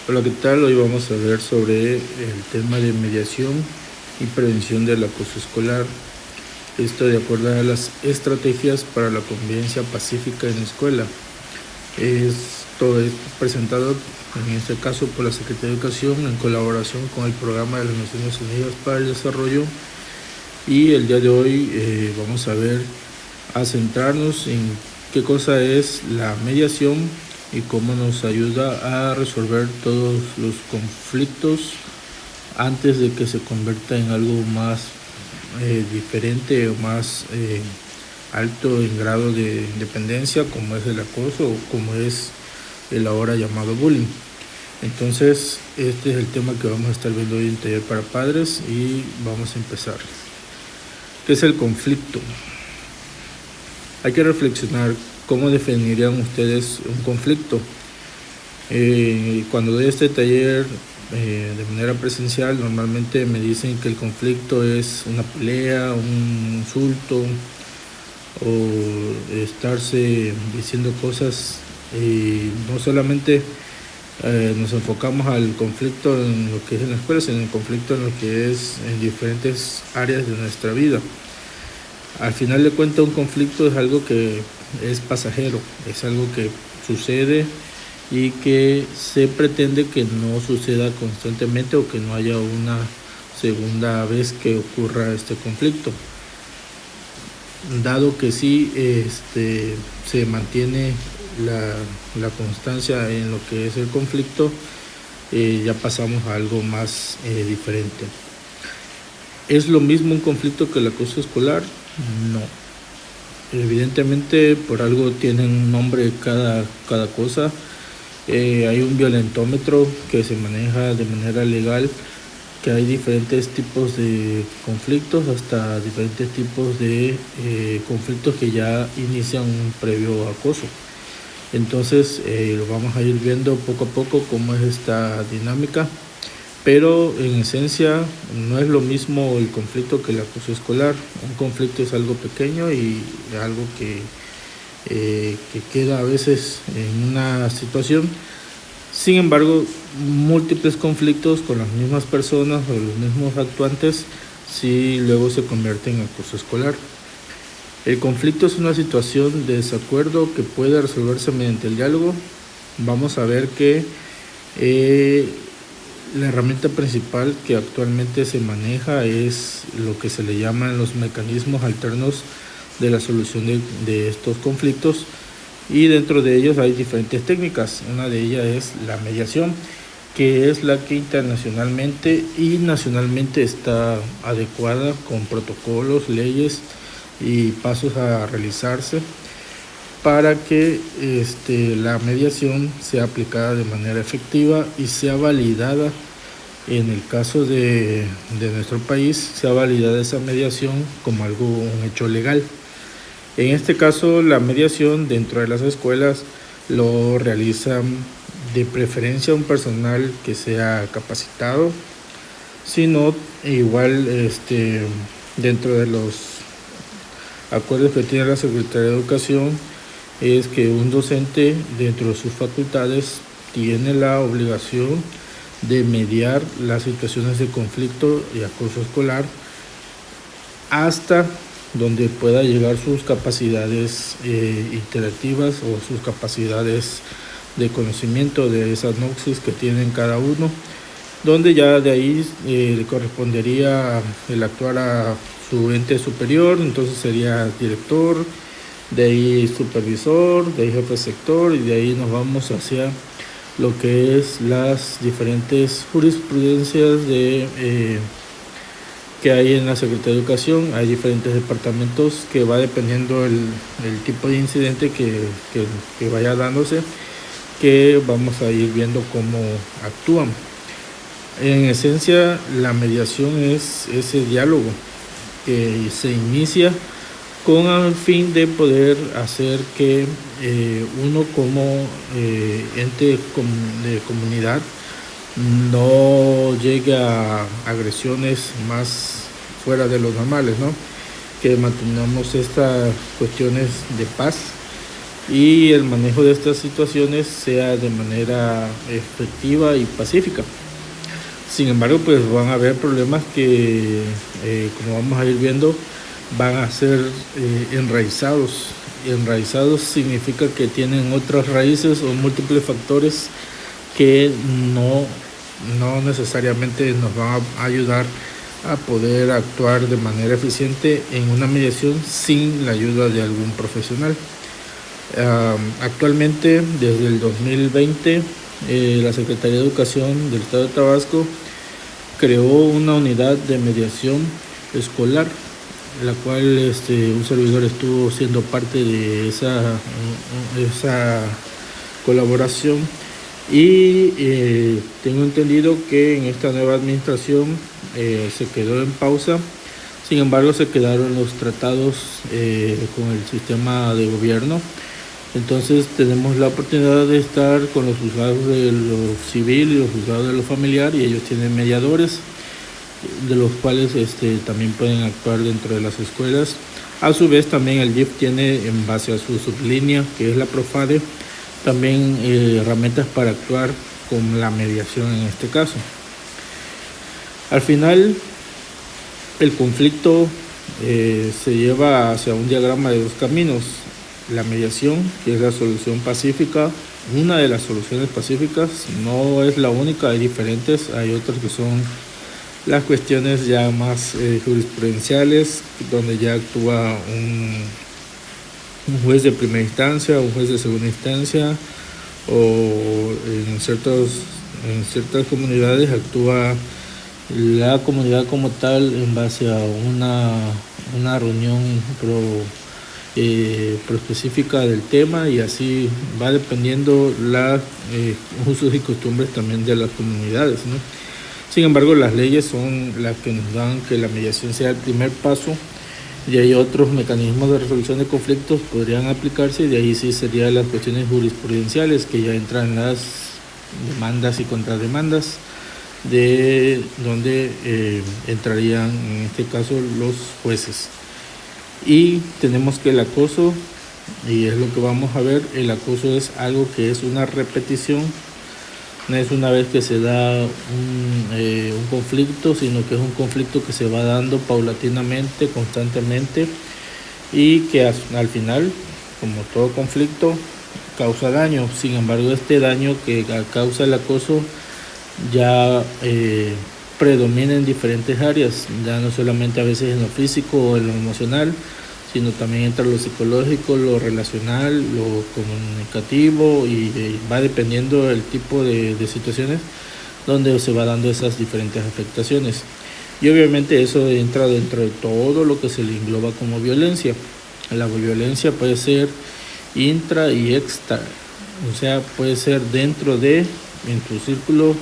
Hola, ¿qué tal? Hoy vamos a ver sobre el tema de mediación y prevención del acoso escolar. Esto de acuerdo a las estrategias para la convivencia pacífica en la escuela. Esto es presentado en este caso por la Secretaría de Educación en colaboración con el Programa de las Naciones Unidas para el Desarrollo. Y el día de hoy vamos a centrarnos en qué cosa es la mediación y cómo nos ayuda a resolver todos los conflictos antes de que se convierta en algo más diferente o más alto en grado de dependencia, como es el acoso o como es el ahora llamado bullying. Entonces, este es el tema que vamos a estar viendo hoy en Taller para Padres y vamos a empezar. ¿Qué es el conflicto? Hay que reflexionar cómo definirían ustedes un conflicto. Cuando doy este taller de manera presencial, normalmente me dicen que el conflicto es una pelea, un insulto o estarse diciendo cosas, y no solamente nos enfocamos al conflicto en lo que es en la escuela, sino en el conflicto en lo que es en diferentes áreas de nuestra vida. Al final de cuentas, un conflicto es algo que es pasajero, es algo que sucede y que se pretende que no suceda constantemente o que no haya una segunda vez que ocurra este conflicto. Dado que sí se mantiene la constancia en lo que es el conflicto, ya pasamos a algo más diferente. ¿Es lo mismo un conflicto que el acoso escolar? No. Evidentemente por algo tienen un nombre cada cosa. Hay un violentómetro que se maneja de manera legal, que hay diferentes tipos de conflictos, hasta diferentes tipos de conflictos que ya inician un previo acoso. Entonces lo vamos a ir viendo poco a poco cómo es esta dinámica, pero en esencia no es lo mismo el conflicto que el acoso escolar. Un conflicto es algo pequeño y algo que queda a veces en una situación. Sin embargo, múltiples conflictos con las mismas personas o los mismos actuantes sí luego se convierten en acoso escolar. El conflicto es una situación de desacuerdo que puede resolverse mediante el diálogo. Vamos a ver que la herramienta principal que actualmente se maneja es lo que se le llaman los mecanismos alternos de la solución de estos conflictos, y dentro de ellos hay diferentes técnicas. Una de ellas es la mediación, que es la que internacionalmente y nacionalmente está adecuada con protocolos, leyes y pasos a realizarse para que la mediación sea aplicada de manera efectiva y sea validada. En el caso de nuestro país, sea validada esa mediación como un hecho legal. En este caso, la mediación dentro de las escuelas lo realiza de preferencia un personal que sea capacitado, sino igual dentro de los acuerdos que tiene la Secretaría de Educación, es que un docente dentro de sus facultades tiene la obligación de mediar las situaciones de conflicto y acoso escolar hasta donde pueda llegar sus capacidades interactivas o sus capacidades de conocimiento de esas noxis que tienen cada uno, donde ya de ahí le correspondería el actuar a su ente superior. Entonces sería director, de ahí supervisor, de ahí jefe de sector, y de ahí nos vamos hacia lo que es las diferentes jurisprudencias que hay en la Secretaría de Educación. Hay diferentes departamentos que va dependiendo el tipo de incidente que vaya dándose, que vamos a ir viendo cómo actúan. En esencia, la mediación es ese diálogo que se inicia con el fin de poder hacer que uno como ente de comunidad no llegue a agresiones más fuera de los normales, ¿no? Que mantengamos estas cuestiones de paz y el manejo de estas situaciones sea de manera efectiva y pacífica. Sin embargo, pues van a haber problemas que, como vamos a ir viendo, van a ser enraizados. Enraizados significa que tienen otras raíces o múltiples factores que no necesariamente nos van a ayudar a poder actuar de manera eficiente en una mediación sin la ayuda de algún profesional. Actualmente, desde el 2020, la Secretaría de Educación del Estado de Tabasco creó una unidad de mediación escolar, la cual un servidor estuvo siendo parte de esa colaboración, y tengo entendido que en esta nueva administración se quedó en pausa. Sin embargo, se quedaron los tratados con el sistema de gobierno. Entonces tenemos la oportunidad de estar con los juzgados de lo civil y los juzgados de lo familiar, y ellos tienen mediadores, de los cuales también pueden actuar dentro de las escuelas. A su vez, también el DIF tiene, en base a su sublínea, que es la Profade, también herramientas para actuar con la mediación en este caso. Al final, el conflicto se lleva hacia un diagrama de dos caminos. La mediación, que es la solución pacífica, una de las soluciones pacíficas, no es la única, hay diferentes, hay otras que son las cuestiones ya más jurisprudenciales, donde ya actúa un juez de primera instancia, un juez de segunda instancia, o en ciertas comunidades actúa la comunidad como tal en base a una reunión pro específica del tema, y así va dependiendo los usos y costumbres también de las comunidades, ¿no? Sin embargo, las leyes son las que nos dan que la mediación sea el primer paso, y hay otros mecanismos de resolución de conflictos podrían aplicarse, y de ahí sí serían las cuestiones jurisprudenciales, que ya entran las demandas y contrademandas, de donde entrarían en este caso los jueces. Y tenemos que el acoso, y es lo que vamos a ver, el acoso es algo que es una repetición, no es una vez que se da un conflicto, sino que es un conflicto que se va dando paulatinamente, constantemente, y que al final, como todo conflicto, causa daño. Sin embargo, este daño que causa el acoso ya predomina en diferentes áreas, ya no solamente a veces en lo físico o en lo emocional, sino también entre lo psicológico, lo relacional, lo comunicativo, y va dependiendo del tipo de situaciones donde se va dando esas diferentes afectaciones. Y obviamente eso entra dentro de todo lo que se le engloba como violencia. La violencia puede ser intra y extra, o sea, puede ser dentro de, en tu círculo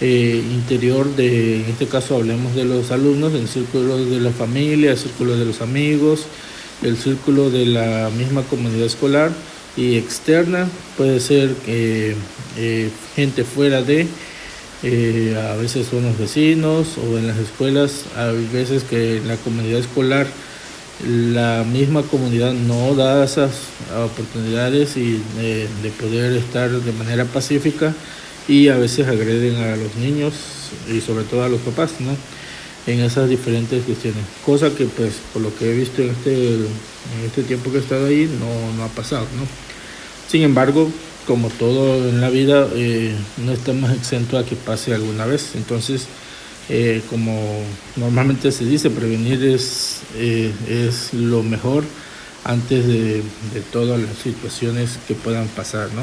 interior, en este caso hablemos de los alumnos, el círculo de la familia, el círculo de los amigos, el círculo de la misma comunidad escolar, y externa puede ser gente fuera de, a veces son los vecinos, o en las escuelas, hay veces que en la comunidad escolar la misma comunidad no da esas oportunidades de poder estar de manera pacífica, y a veces agreden a los niños y sobre todo a los papás, ¿no? En esas diferentes cuestiones, cosa que pues por lo que he visto en este tiempo que he estado ahí no ha pasado, ¿no? Sin embargo, como todo en la vida, no estamos exentos a que pase alguna vez. Entonces, como normalmente se dice, prevenir es lo mejor antes de todas las situaciones que puedan pasar, ¿no?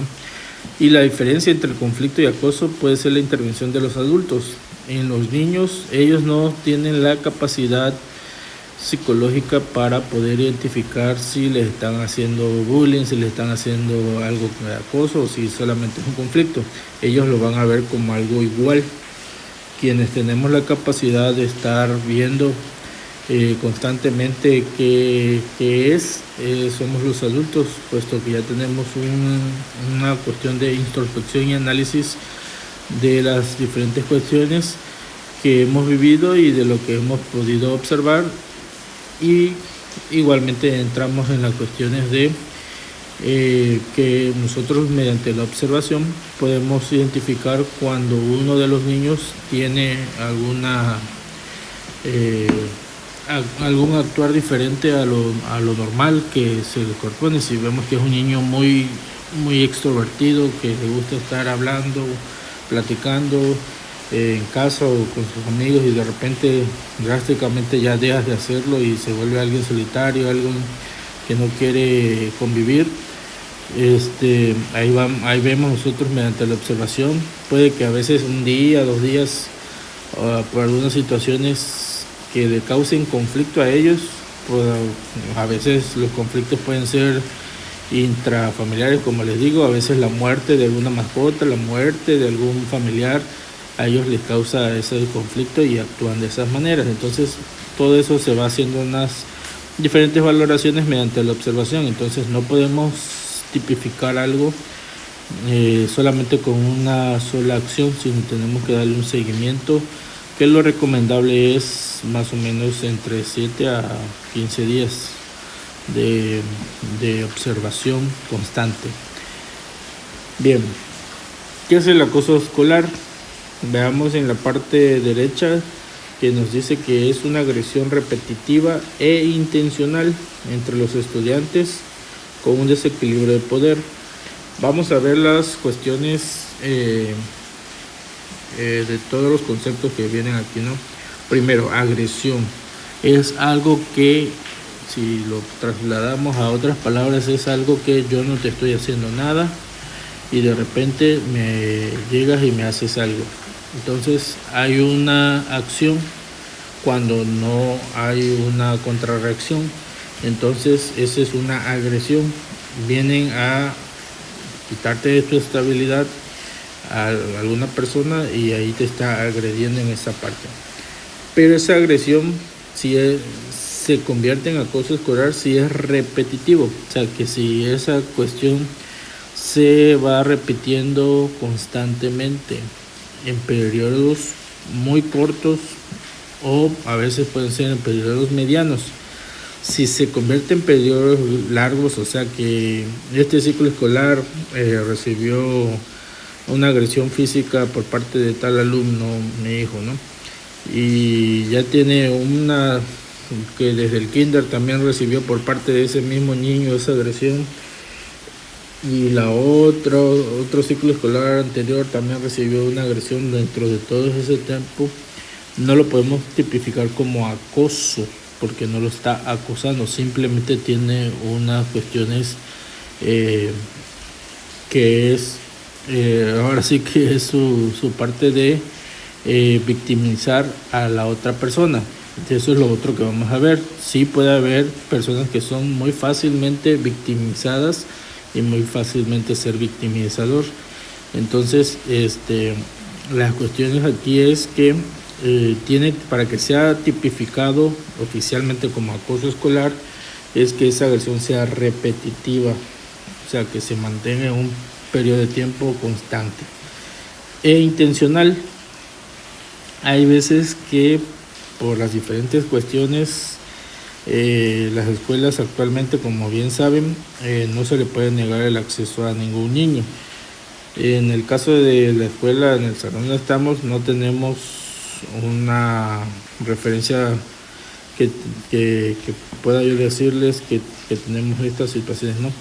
Y la diferencia entre el conflicto y acoso puede ser la intervención de los adultos. En los niños, ellos no tienen la capacidad psicológica para poder identificar si les están haciendo bullying, si les están haciendo algo de acoso, o si solamente es un conflicto. Ellos lo van a ver como algo igual. Quienes tenemos la capacidad de estar viendo constantemente qué es, somos los adultos, puesto que ya tenemos una cuestión de introspección y análisis de las diferentes cuestiones que hemos vivido y de lo que hemos podido observar, y igualmente entramos en las cuestiones de que nosotros mediante la observación podemos identificar cuando uno de los niños tiene eh, algún actuar diferente a lo normal que se le corresponde. Si vemos que es un niño muy extrovertido, que le gusta estar hablando, platicando en casa o con sus amigos, y de repente drásticamente ya dejas de hacerlo y se vuelve alguien solitario, alguien que no quiere convivir. Ahí vemos nosotros mediante la observación. Puede que a veces un día, 2 días, por algunas situaciones que le causen conflicto a ellos, pues a veces los conflictos pueden ser intrafamiliares, como les digo, a veces la muerte de alguna mascota, la muerte de algún familiar, a ellos les causa ese conflicto y actúan de esas maneras. Entonces todo eso se va haciendo unas diferentes valoraciones mediante la observación. Entonces no podemos tipificar algo solamente con una sola acción, sino tenemos que darle un seguimiento, que lo recomendable es más o menos entre 7 a 15 días de observación constante. Bien, ¿qué es el acoso escolar? Veamos en la parte derecha que nos dice que es una agresión repetitiva e intencional entre los estudiantes con un desequilibrio de poder. Vamos a ver las cuestiones de todos los conceptos que vienen aquí, ¿no? Primero, agresión. Es algo que, si lo trasladamos a otras palabras, es algo que yo no te estoy haciendo nada y de repente me llegas y me haces algo. Entonces hay una acción cuando no hay una contrarreacción. Entonces esa es una agresión. Vienen a quitarte de tu estabilidad a alguna persona y ahí te está agrediendo en esa parte. Pero esa agresión, si se convierte en acoso escolar, si es repetitivo. O sea, que si esa cuestión se va repitiendo constantemente en periodos muy cortos, o a veces pueden ser en periodos medianos. Si se convierte en periodos largos, o sea que este ciclo escolar recibió una agresión física por parte de tal alumno, mi hijo, ¿no? Y ya tiene una que desde el kinder también recibió por parte de ese mismo niño esa agresión, y otro ciclo escolar anterior también recibió una agresión dentro de todo ese tiempo. No lo podemos tipificar como acoso porque no lo está acosando, simplemente tiene unas cuestiones que es ahora sí que es su parte de victimizar a la otra persona. Eso es lo otro que vamos a ver. Sí puede haber personas que son muy fácilmente victimizadas y muy fácilmente ser victimizador. Entonces las cuestiones aquí es que tiene, para que sea tipificado oficialmente como acoso escolar, es que esa agresión sea repetitiva, o sea que se mantenga en un periodo de tiempo constante e intencional. Hay veces que por las diferentes cuestiones las escuelas actualmente, como bien saben, no se le puede negar el acceso a ningún niño. En el caso de la escuela, en el salón donde estamos, no tenemos una referencia que pueda yo decirles que tenemos estas situaciones, ¿no?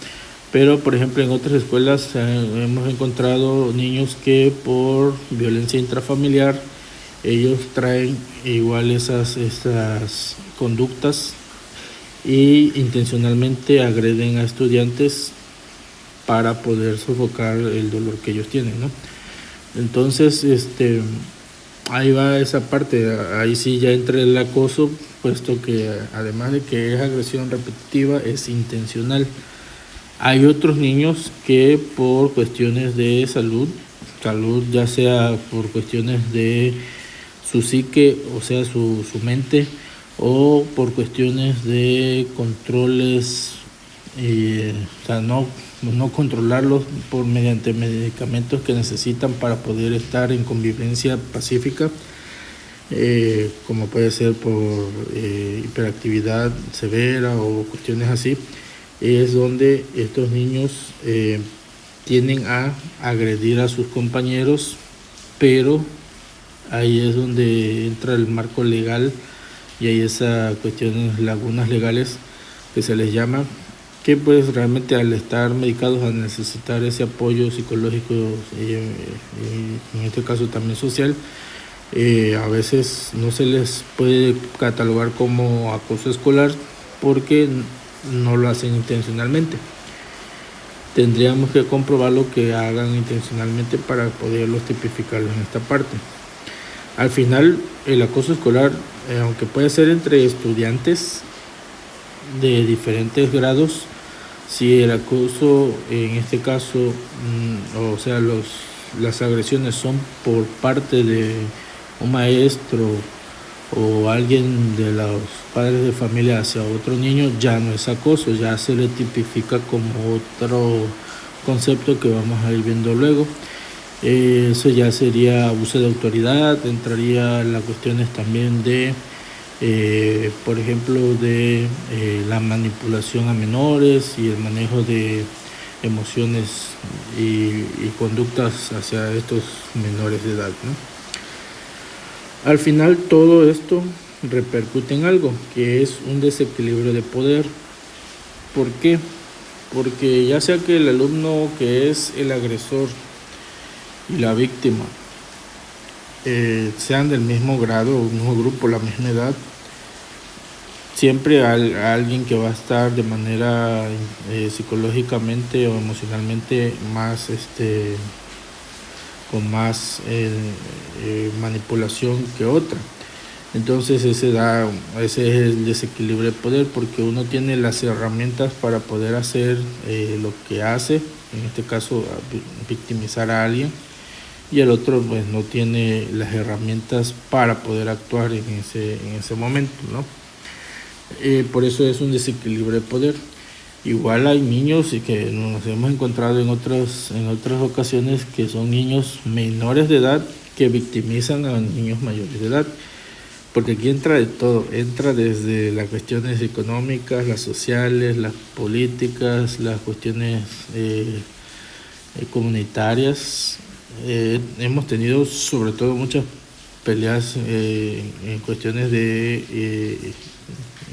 Pero por ejemplo en otras escuelas hemos encontrado niños que por violencia intrafamiliar ellos traen igual estas conductas y intencionalmente agreden a estudiantes para poder sofocar el dolor que ellos tienen, ¿no? Entonces ahí va esa parte. Ahí sí ya entra el acoso, puesto que además de que es agresión repetitiva, es intencional. Hay otros niños que por cuestiones de salud, ya sea por cuestiones de su psique, o sea su mente, o por cuestiones de controles, o sea, no controlarlos mediante medicamentos que necesitan para poder estar en convivencia pacífica, como puede ser por hiperactividad severa o cuestiones así. es donde estos niños tienden a agredir a sus compañeros, pero ahí es donde entra el marco legal y hay esas cuestiones, lagunas legales que se les llama, que pues realmente al estar medicados, a necesitar ese apoyo psicológico y en este caso también social, a veces no se les puede catalogar como acoso escolar porque no lo hacen intencionalmente. Tendríamos que comprobar lo que hagan intencionalmente para poderlos tipificarlos en esta parte. Al final, el acoso escolar, aunque puede ser entre estudiantes de diferentes grados, si el acoso en este caso, o sea, las agresiones son por parte de un maestro o alguien de los padres de familia hacia otro niño, ya no es acoso, ya se le tipifica como otro concepto que vamos a ir viendo luego. Eso ya sería abuso de autoridad, entraría las cuestiones también de, por ejemplo, de la manipulación a menores y el manejo de emociones y conductas hacia estos menores de edad, ¿no? Al final todo esto repercute en algo, que es un desequilibrio de poder. ¿Por qué? Porque ya sea que el alumno que es el agresor y la víctima sean del mismo grado, un mismo grupo, la misma edad, siempre hay alguien que va a estar de manera psicológicamente o emocionalmente más con más manipulación que otra. Entonces ese es el desequilibrio de poder, porque uno tiene las herramientas para poder hacer lo que hace, en este caso victimizar a alguien, y el otro pues no tiene las herramientas para poder actuar en ese momento, ¿no? Por eso es un desequilibrio de poder. Igual hay niños y que nos hemos encontrado en otras ocasiones que son niños menores de edad que victimizan a niños mayores de edad, porque aquí entra de todo, entra desde las cuestiones económicas, las sociales, las políticas, las cuestiones comunitarias. Hemos tenido sobre todo muchas peleas en cuestiones de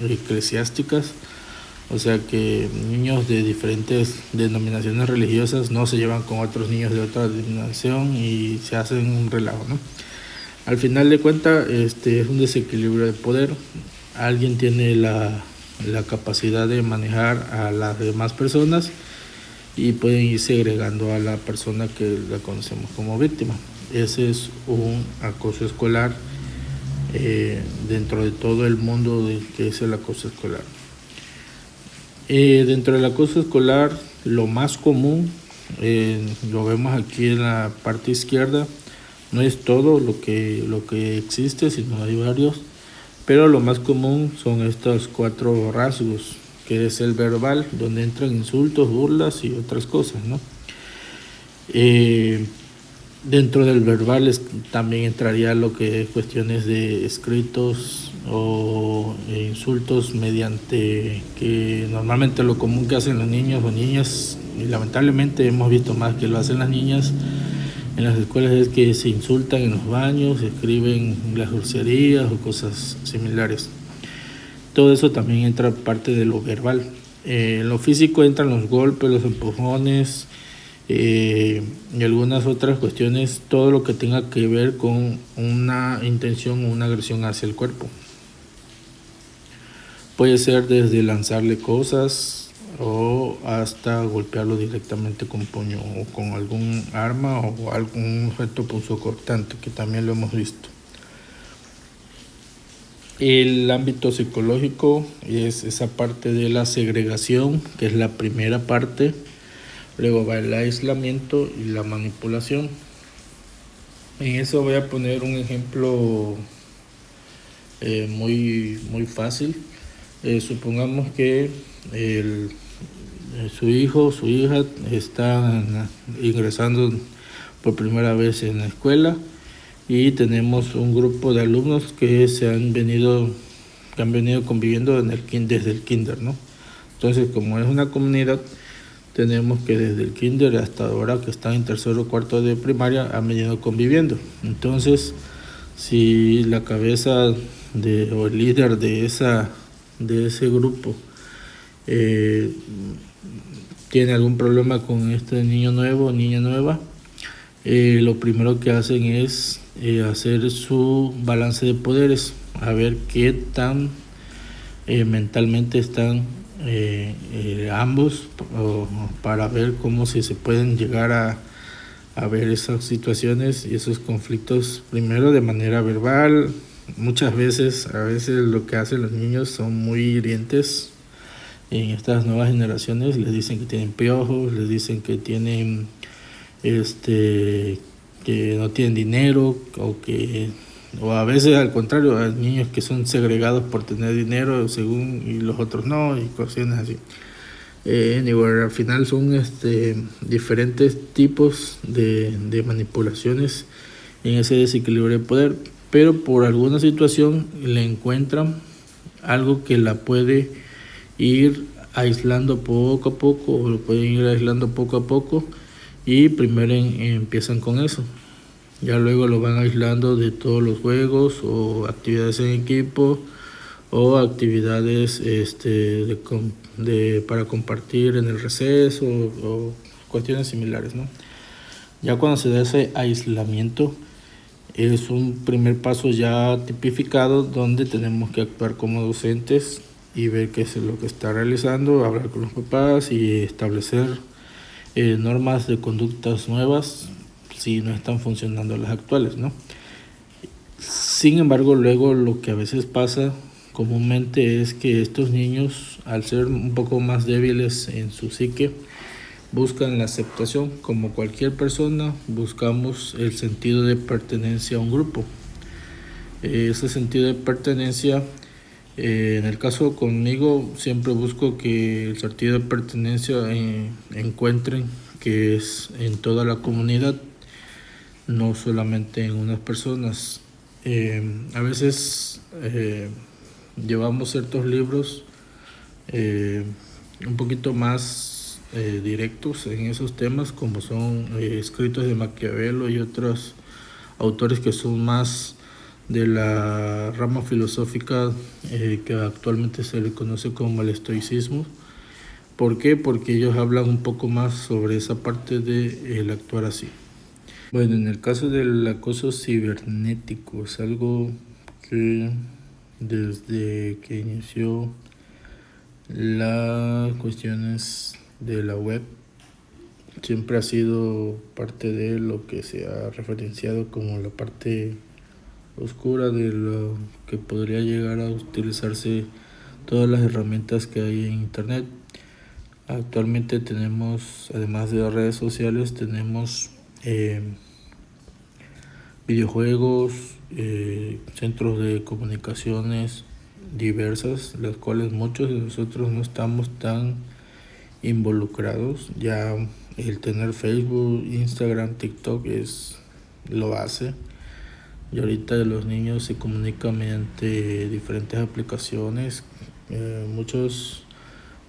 eclesiásticas. O sea que niños de diferentes denominaciones religiosas no se llevan con otros niños de otra denominación y se hacen un relajo, ¿no? Al final de cuentas, es un desequilibrio de poder. Alguien tiene la capacidad de manejar a las demás personas y pueden ir segregando a la persona que la conocemos como víctima. Ese es un acoso escolar dentro de todo el mundo que es el acoso escolar. Dentro del acoso escolar, lo más común, lo vemos aquí en la parte izquierda, no es todo lo que existe, sino hay varios, pero lo más común son estos 4 rasgos, que es el verbal, donde entran insultos, burlas y otras cosas, ¿no? Dentro del verbal también entraría lo que es cuestiones de escritos o insultos mediante que normalmente lo común que hacen los niños o niñas, y lamentablemente hemos visto más que lo hacen las niñas en las escuelas, es que se insultan en los baños, escriben las groserías o cosas similares. Todo eso también entra parte de lo verbal. En lo físico entran los golpes, los empujones, y algunas otras cuestiones, todo lo que tenga que ver con una intención o una agresión hacia el cuerpo. Puede ser desde lanzarle cosas o hasta golpearlo directamente con puño o con algún arma o algún objeto punzocortante, que también lo hemos visto. El ámbito psicológico es esa parte de la segregación, que es la primera parte. Luego va el aislamiento y la manipulación. En eso voy a poner un ejemplo muy fácil. Supongamos que su hijo o su hija están ingresando por primera vez en la escuela y tenemos un grupo de alumnos que han venido conviviendo desde el kinder, ¿no? Entonces, como es una comunidad, tenemos que desde el kinder hasta ahora que están en tercero o cuarto de primaria han venido conviviendo. Entonces, si la cabeza o el líder de ese grupo tiene algún problema con este niño nuevo o niña nueva, lo primero que hacen es hacer su balance de poderes, a ver qué tan mentalmente están ambos, para ver cómo si se pueden llegar a ver esas situaciones y esos conflictos primero de manera verbal. A veces lo que hacen los niños son muy hirientes. En estas nuevas generaciones les dicen que tienen piojos, les dicen que tienen que no tienen dinero, o a veces al contrario, hay niños que son segregados por tener dinero según y los otros no, y cuestiones así. Al final son diferentes tipos de manipulaciones en ese desequilibrio de poder, pero por alguna situación le encuentran algo que la puede ir aislando poco a poco, o lo pueden ir aislando poco a poco, y primero empiezan con eso. Ya luego lo van aislando de todos los juegos o actividades en equipo o actividades para compartir en el receso o cuestiones similares, ¿no? Ya cuando se da ese aislamiento, es un primer paso ya tipificado donde tenemos que actuar como docentes y ver qué es lo que está realizando, hablar con los papás y establecer normas de conductas nuevas si no están funcionando las actuales, ¿no? Sin embargo, luego lo que a veces pasa comúnmente es que estos niños, al ser un poco más débiles en su psique, buscan la aceptación. Como cualquier persona, buscamos el sentido de pertenencia a un grupo. Ese sentido de pertenencia, en el caso conmigo, siempre busco que el sentido de pertenencia encuentren que es en toda la comunidad, no solamente en unas personas. A veces llevamos ciertos libros un poquito más directos en esos temas, como son escritos de Maquiavelo y otros autores que son más de la rama filosófica que actualmente se le conoce como el estoicismo. ¿Por qué? Porque ellos hablan un poco más sobre esa parte de el actuar así. Bueno, en el caso del acoso cibernético, es algo que desde que inició las cuestiones de la web siempre ha sido parte de lo que se ha referenciado como la parte oscura de lo que podría llegar a utilizarse todas las herramientas que hay en internet. Actualmente tenemos, además de las redes sociales, tenemos videojuegos, centros de comunicaciones diversas, las cuales muchos de nosotros no estamos tan involucrados. Ya el tener Facebook, Instagram, TikTok lo hace. Y ahorita los niños se comunican mediante diferentes aplicaciones, muchos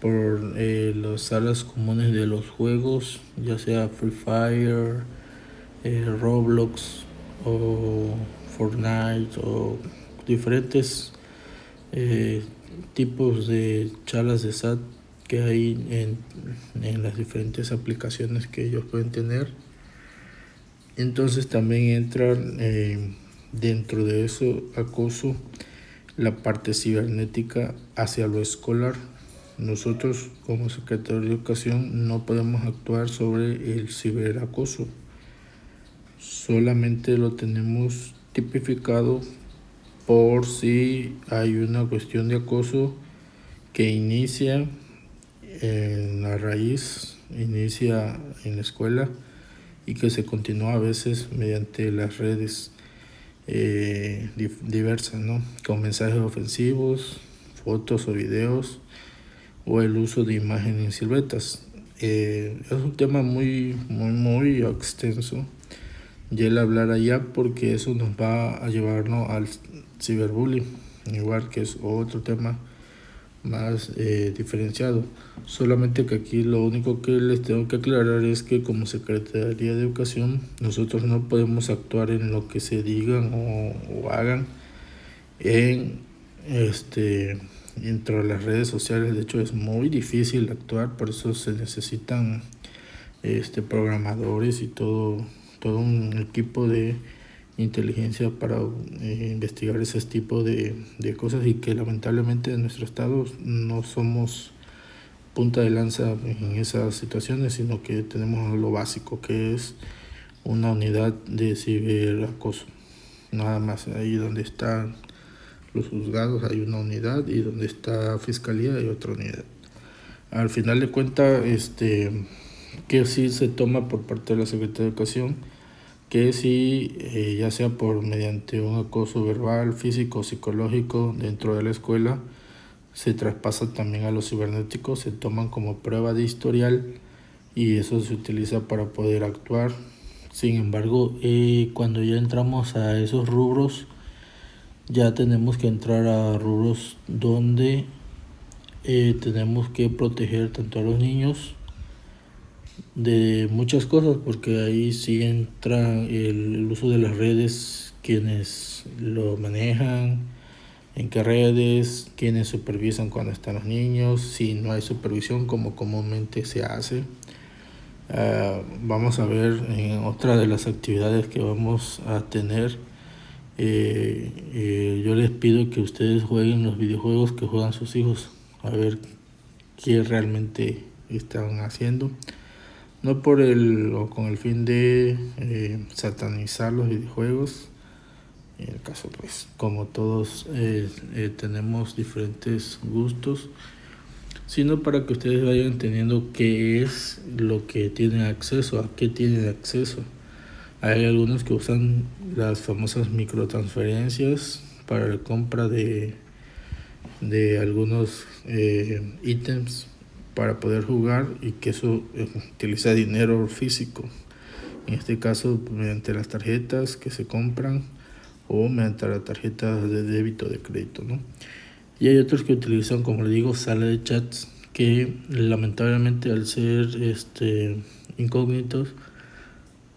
por las salas comunes de los juegos, ya sea Free Fire, Roblox o Fortnite, o diferentes tipos de charlas de chat que hay en las diferentes aplicaciones que ellos pueden tener. Entonces también entra dentro de eso acoso la parte cibernética hacia lo escolar. Nosotros como Secretaría de Educación no podemos actuar sobre el ciberacoso, solamente lo tenemos tipificado por si hay una cuestión de acoso que inicia en la raíz, inicia en la escuela y que se continúa a veces mediante las redes diversas, ¿no? Con mensajes ofensivos, fotos o videos, o el uso de imágenes en siluetas. Es un tema muy extenso y el hablar allá, porque eso nos va a llevarnos al ciberbullying, igual que es otro tema diferenciado. Solamente que aquí lo único que les tengo que aclarar es que como Secretaría de Educación nosotros no podemos actuar en lo que se digan o hagan en dentro de las redes sociales. De hecho es muy difícil actuar, por eso se necesitan programadores y todo un equipo de inteligencia para investigar ese tipo de cosas, y que lamentablemente en nuestro estado no somos punta de lanza en esas situaciones, sino que tenemos lo básico, que es una unidad de ciberacoso. Nada más, ahí donde están los juzgados hay una unidad, y donde está fiscalía hay otra unidad. Al final de cuentas, que sí se toma por parte de la Secretaría de Educación, que si ya sea por mediante un acoso verbal, físico o psicológico dentro de la escuela, se traspasa también a los cibernéticos, se toman como prueba de historial y eso se utiliza para poder actuar. Sin embargo, cuando ya entramos a esos rubros, ya tenemos que entrar a rubros donde tenemos que proteger tanto a los niños de muchas cosas, porque ahí sí entra el uso de las redes, quienes lo manejan, en qué redes, quienes supervisan cuando están los niños, si no hay supervisión como comúnmente se hace. Vamos a ver en otra de las actividades que vamos a tener. Yo les pido que ustedes jueguen los videojuegos que juegan sus hijos, a ver qué realmente están haciendo. No por o con el fin de satanizar los videojuegos. En el caso, pues, como todos tenemos diferentes gustos, sino para que ustedes vayan entendiendo qué es lo que tienen acceso, a qué tienen acceso. Hay algunos que usan las famosas microtransferencias para la compra de algunos ítems para poder jugar, y que eso utiliza dinero físico, en este caso mediante las tarjetas que se compran o mediante las tarjetas de débito, de crédito, ¿no? Y hay otros que utilizan, como le digo, sala de chats, que lamentablemente al ser incógnitos,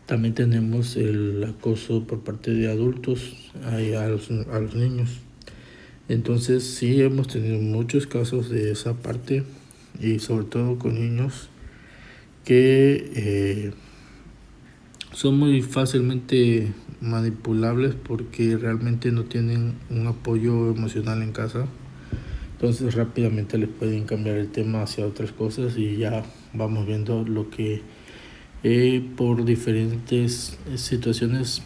también tenemos el acoso por parte de adultos a los niños. Entonces sí hemos tenido muchos casos de esa parte, y sobre todo con niños que son muy fácilmente manipulables porque realmente no tienen un apoyo emocional en casa. Entonces rápidamente les pueden cambiar el tema hacia otras cosas, y ya vamos viendo lo que por diferentes situaciones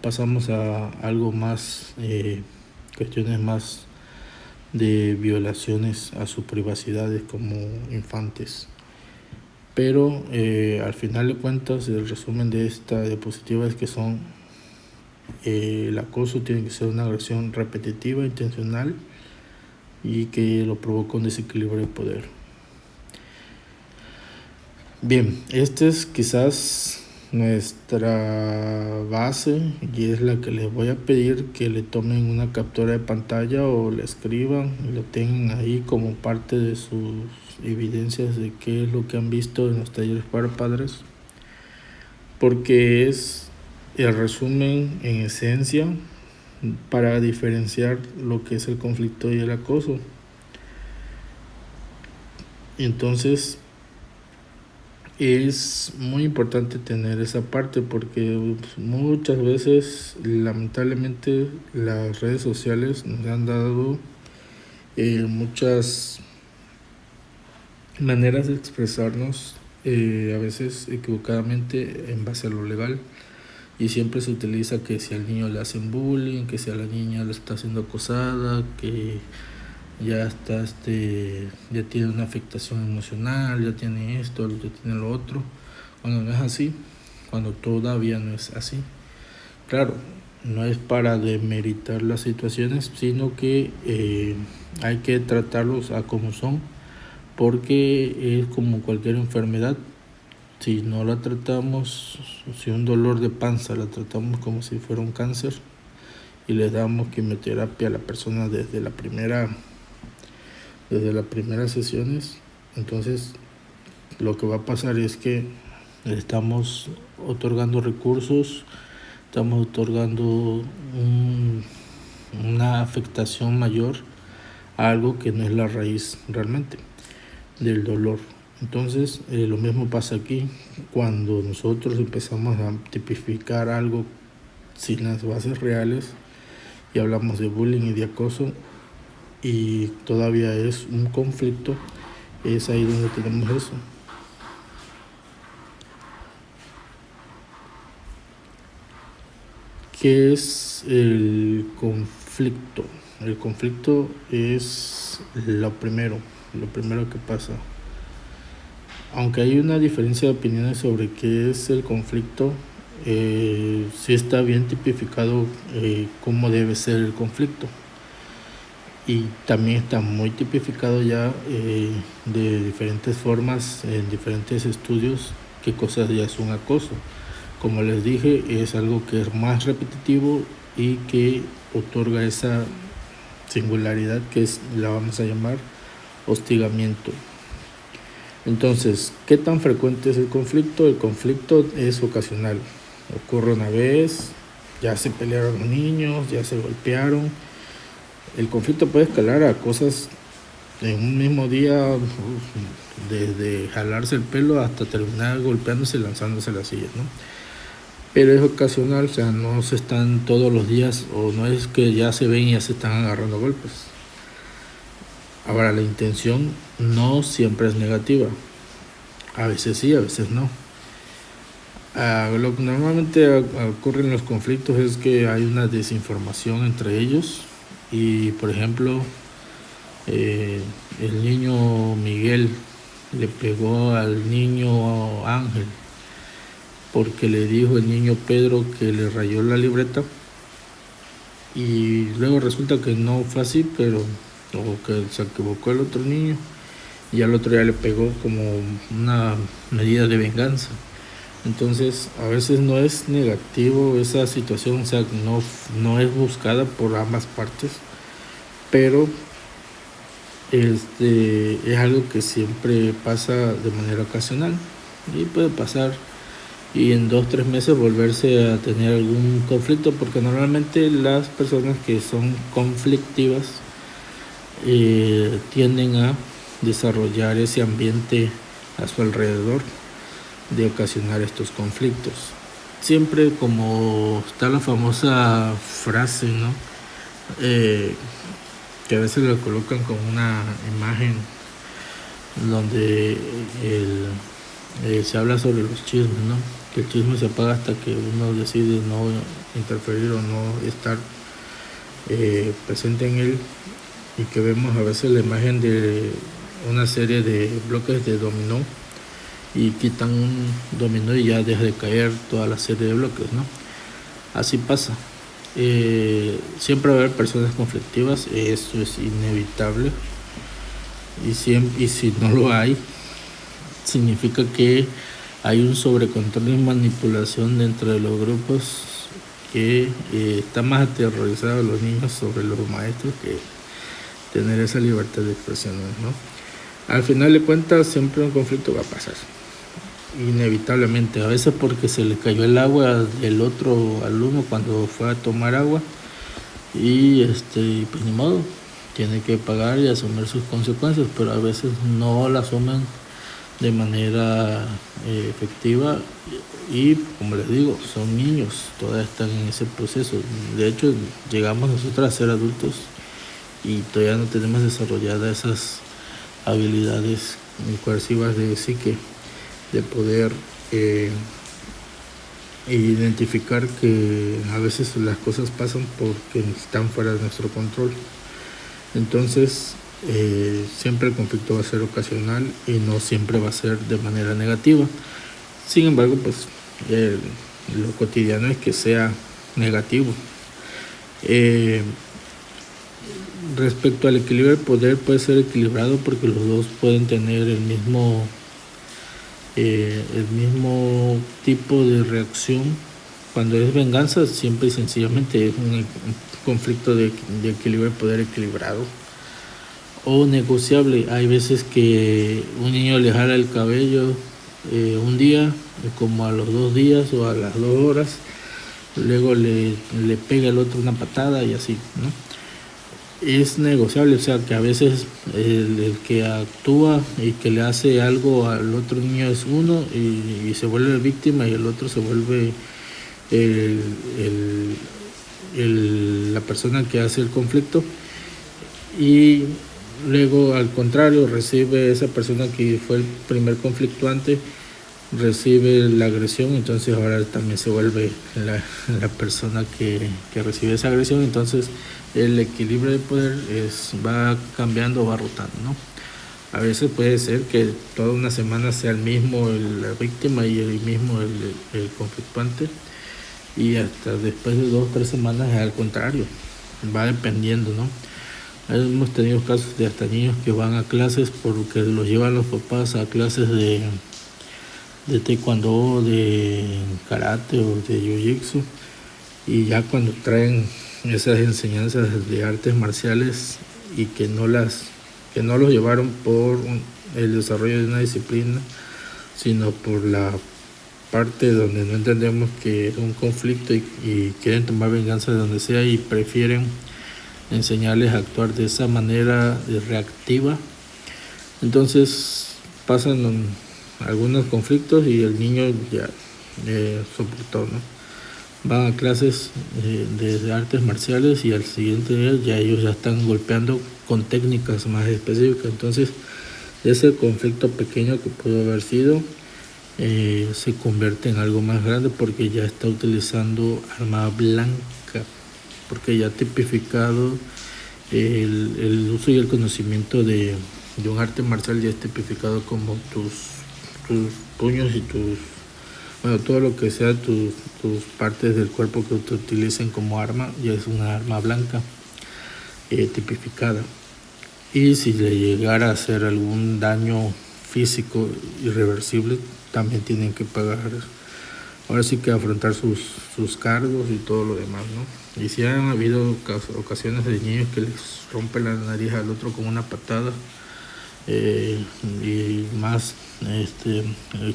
pasamos a algo más, cuestiones más de violaciones a sus privacidades como infantes. Pero al final de cuentas, el resumen de esta diapositiva es que el acoso tiene que ser una agresión repetitiva, intencional, y que lo provoca un desequilibrio de poder. Bien, esta es quizás nuestra base, y es la que les voy a pedir que le tomen una captura de pantalla o le escriban y lo tengan ahí como parte de sus evidencias de qué es lo que han visto en los talleres para padres, porque es el resumen en esencia para diferenciar lo que es el conflicto y el acoso. Entonces es muy importante tener esa parte, porque muchas veces lamentablemente las redes sociales nos han dado muchas maneras de expresarnos, a veces equivocadamente en base a lo legal, y siempre se utiliza que si al niño le hacen bullying, que si a la niña le está siendo acosada, que ya está ya tiene una afectación emocional, ya tiene esto, ya tiene lo otro, cuando no es así, cuando todavía no es así. Claro, no es para demeritar las situaciones, sino que hay que tratarlos a como son, porque es como cualquier enfermedad. Si no la tratamos, si un dolor de panza la tratamos como si fuera un cáncer y le damos quimioterapia a la persona desde la primera desde las primeras sesiones. Entonces lo que va a pasar es que estamos otorgando recursos, estamos otorgando una afectación mayor a algo que no es la raíz realmente del dolor. Entonces lo mismo pasa aquí cuando nosotros empezamos a tipificar algo sin las bases reales y hablamos de bullying y de acoso y todavía es un conflicto. Es ahí donde tenemos eso. ¿Qué es el conflicto? El conflicto es lo primero que pasa. Aunque hay una diferencia de opiniones sobre qué es el conflicto, sí está bien tipificado cómo debe ser el conflicto. Y también está muy tipificado ya de diferentes formas, en diferentes estudios, qué cosas ya es un acoso. Como les dije, es algo que es más repetitivo y que otorga esa singularidad que la vamos a llamar hostigamiento. Entonces, ¿qué tan frecuente es el conflicto? El conflicto es ocasional. Ocurre una vez, ya se pelearon los niños, ya se golpearon. El conflicto puede escalar a cosas en un mismo día, desde jalarse el pelo hasta terminar golpeándose y lanzándose las sillas, ¿no? Pero es ocasional, o sea, no se están todos los días, o no es que ya se ven y ya se están agarrando golpes. Ahora, la intención no siempre es negativa. A veces sí, a veces no. Lo que normalmente ocurre en los conflictos es que hay una desinformación entre ellos. Y, por ejemplo, el niño Miguel le pegó al niño Ángel porque le dijo el niño Pedro que le rayó la libreta. Y luego resulta que no fue así, o que se equivocó el otro niño y al otro ya le pegó como una medida de venganza. Entonces a veces no es negativo esa situación, o sea, no es buscada por ambas partes, pero es algo que siempre pasa de manera ocasional y puede pasar y en 2-3 meses volverse a tener algún conflicto, porque normalmente las personas que son conflictivas tienden a desarrollar ese ambiente a su alrededor de ocasionar estos conflictos. Siempre, como está la famosa frase, ¿no? Que a veces lo colocan con una imagen donde se habla sobre los chismes, ¿no? Que el chisme se apaga hasta que uno decide no interferir o no estar presente en él, y que vemos a veces la imagen de una serie de bloques de dominó y quitan un dominó y ya deja de caer toda la serie de bloques, ¿no? Así pasa. Siempre va a haber personas conflictivas, eso es inevitable, y si no lo hay, significa que hay un sobrecontrol y manipulación dentro de los grupos, que está más aterrorizados los niños sobre los maestros que tener esa libertad de expresión, ¿no? Al final de cuentas, siempre un conflicto va a pasar, inevitablemente. A veces porque se le cayó el agua del otro alumno cuando fue a tomar agua, y pues ni modo, tiene que pagar y asumir sus consecuencias, pero a veces no las asumen de manera efectiva, y como les digo, son niños, todavía están en ese proceso. De hecho, llegamos nosotros a ser adultos y todavía no tenemos desarrolladas esas habilidades coercivas de psique, de poder identificar que a veces las cosas pasan porque están fuera de nuestro control. Entonces siempre el conflicto va a ser ocasional y no siempre va a ser de manera negativa. Sin embargo, pues lo cotidiano es que sea negativo. Respecto al equilibrio del poder, puede ser equilibrado porque los dos pueden tener el mismo tipo de reacción. Cuando es venganza, siempre y sencillamente es un conflicto de equilibrio de poder equilibrado. o negociable. Hay veces que un niño le jala el cabello un día, como a los 2 días o a las 2 horas, luego le pega el otro una patada y así, ¿no? Es negociable, o sea que a veces el que actúa y que le hace algo al otro niño es uno y se vuelve víctima, y el otro se vuelve el, la persona que hace el conflicto, y luego al contrario recibe esa persona que fue el primer conflictuante, recibe la agresión, entonces ahora también se vuelve la persona que recibe esa agresión. Entonces el equilibrio de poder va cambiando, va rotando, ¿no? A veces puede ser que toda una semana sea el mismo la víctima y el mismo el conflictuante, y hasta después de 2 o 3 semanas es al contrario, va dependiendo, ¿no? Hemos tenido casos de hasta niños que van a clases porque los llevan los papás a clases de taekwondo, de karate o de jiu-jitsu, y ya cuando traen esas enseñanzas de artes marciales y que no los llevaron por el desarrollo de una disciplina, sino por la parte donde no entendemos que es un conflicto y quieren tomar venganza de donde sea, y prefieren enseñarles a actuar de esa manera reactiva, entonces pasan algunos conflictos y el niño ya soportó, ¿no? Van a clases de artes marciales y al siguiente día ya ellos ya están golpeando con técnicas más específicas. Entonces ese conflicto pequeño que pudo haber sido se convierte en algo más grande porque ya está utilizando arma blanca, porque ya ha tipificado el uso y el conocimiento de un arte marcial, ya es tipificado como tus puños y todo lo que sea tus partes del cuerpo que te utilicen como arma, ya es una arma blanca tipificada. Y si le llegara a hacer algún daño físico irreversible, también tienen que pagar, ahora sí que afrontar sus cargos y todo lo demás, ¿no? Y si han habido ocasiones de niños que les rompen la nariz al otro con una patada, y más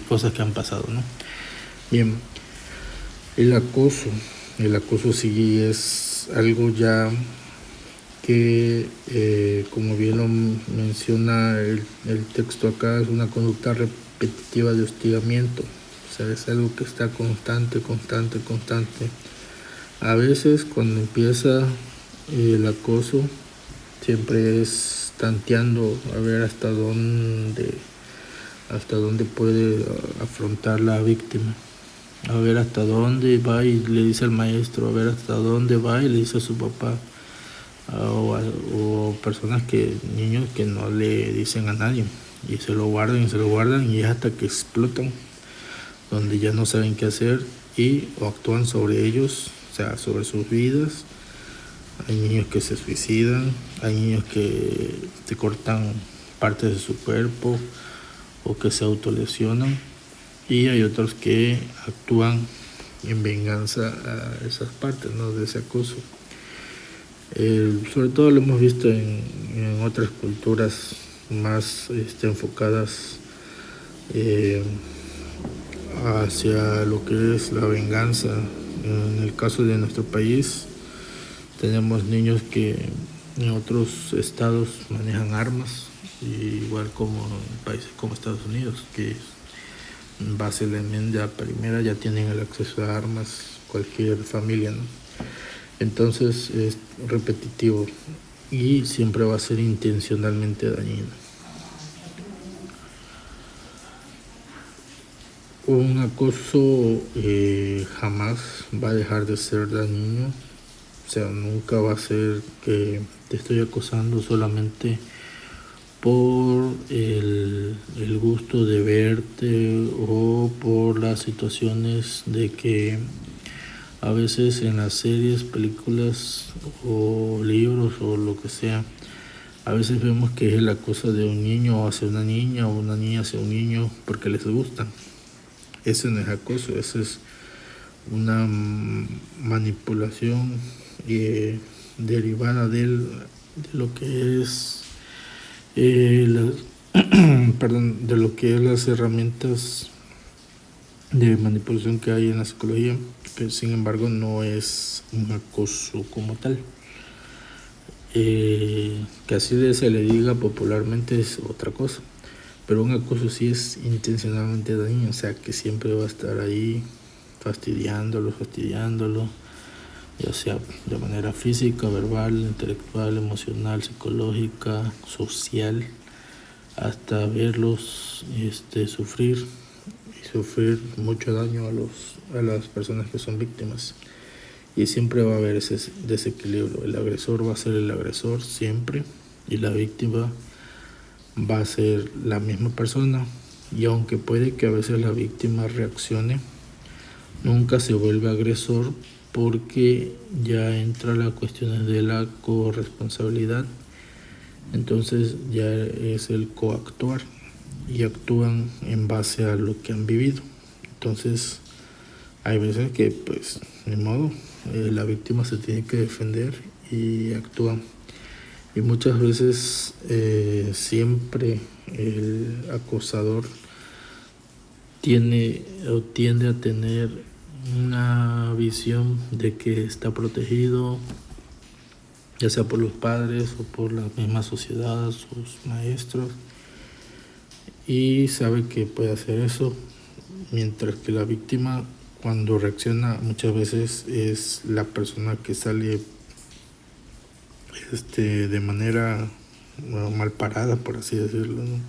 cosas que han pasado, ¿no? Bien, el acoso sí es algo ya que, como bien lo menciona el texto acá, es una conducta repetitiva de hostigamiento. O sea, es algo que está constante. A veces cuando empieza el acoso, siempre es tanteando a ver hasta dónde puede afrontar la víctima, a ver hasta dónde va, y le dice al maestro, a ver hasta dónde va, y le dice a su papá, o personas niños que no le dicen a nadie, y se lo guardan y es hasta que explotan, donde ya no saben qué hacer o actúan sobre ellos, o sea, sobre sus vidas. Hay niños que se suicidan, hay niños que se cortan partes de su cuerpo o que se autolesionan, y hay otros que actúan en venganza a esas partes, ¿no?, de ese acoso. Sobre todo lo hemos visto en otras culturas más enfocadas hacia lo que es la venganza. En el caso de nuestro país, tenemos niños que en otros estados manejan armas, igual como en países como Estados Unidos, que en base a la enmienda primera ya tienen el acceso a armas cualquier familia, ¿no? Entonces es repetitivo y siempre va a ser intencionalmente dañino. Un acoso jamás va a dejar de ser dañino, o sea, nunca va a ser que te estoy acosando solamente por el gusto de verte o por las situaciones de que a veces en las series, películas o libros o lo que sea, a veces vemos que es el acoso de un niño hacia una niña o una niña hacia un niño porque les gusta. Eso no es acoso, eso es una manipulación derivada de lo que es Perdón, de lo que es las herramientas de manipulación que hay en la psicología, que sin embargo no es un acoso como tal. Que así se le diga popularmente es otra cosa, pero un acoso sí es intencionalmente dañino, o sea que siempre va a estar ahí fastidiándolo, ya sea de manera física, verbal, intelectual, emocional, psicológica, social, hasta verlos sufrir mucho daño a las personas que son víctimas. Y siempre va a haber ese desequilibrio. El agresor va a ser el agresor siempre y la víctima va a ser la misma persona. Y aunque puede que a veces la víctima reaccione, nunca se vuelve agresor porque ya entra la cuestión de la corresponsabilidad. Entonces ya es el coactuar y actúan en base a lo que han vivido. Entonces hay veces que pues ni modo, la víctima se tiene que defender y actúan. Y muchas veces siempre el acosador tiende a tener una visión de que está protegido, ya sea por los padres o por la misma sociedad, sus maestros, y sabe que puede hacer eso, mientras que la víctima, cuando reacciona, muchas veces es la persona que sale de manera mal parada, por así decirlo, ¿no?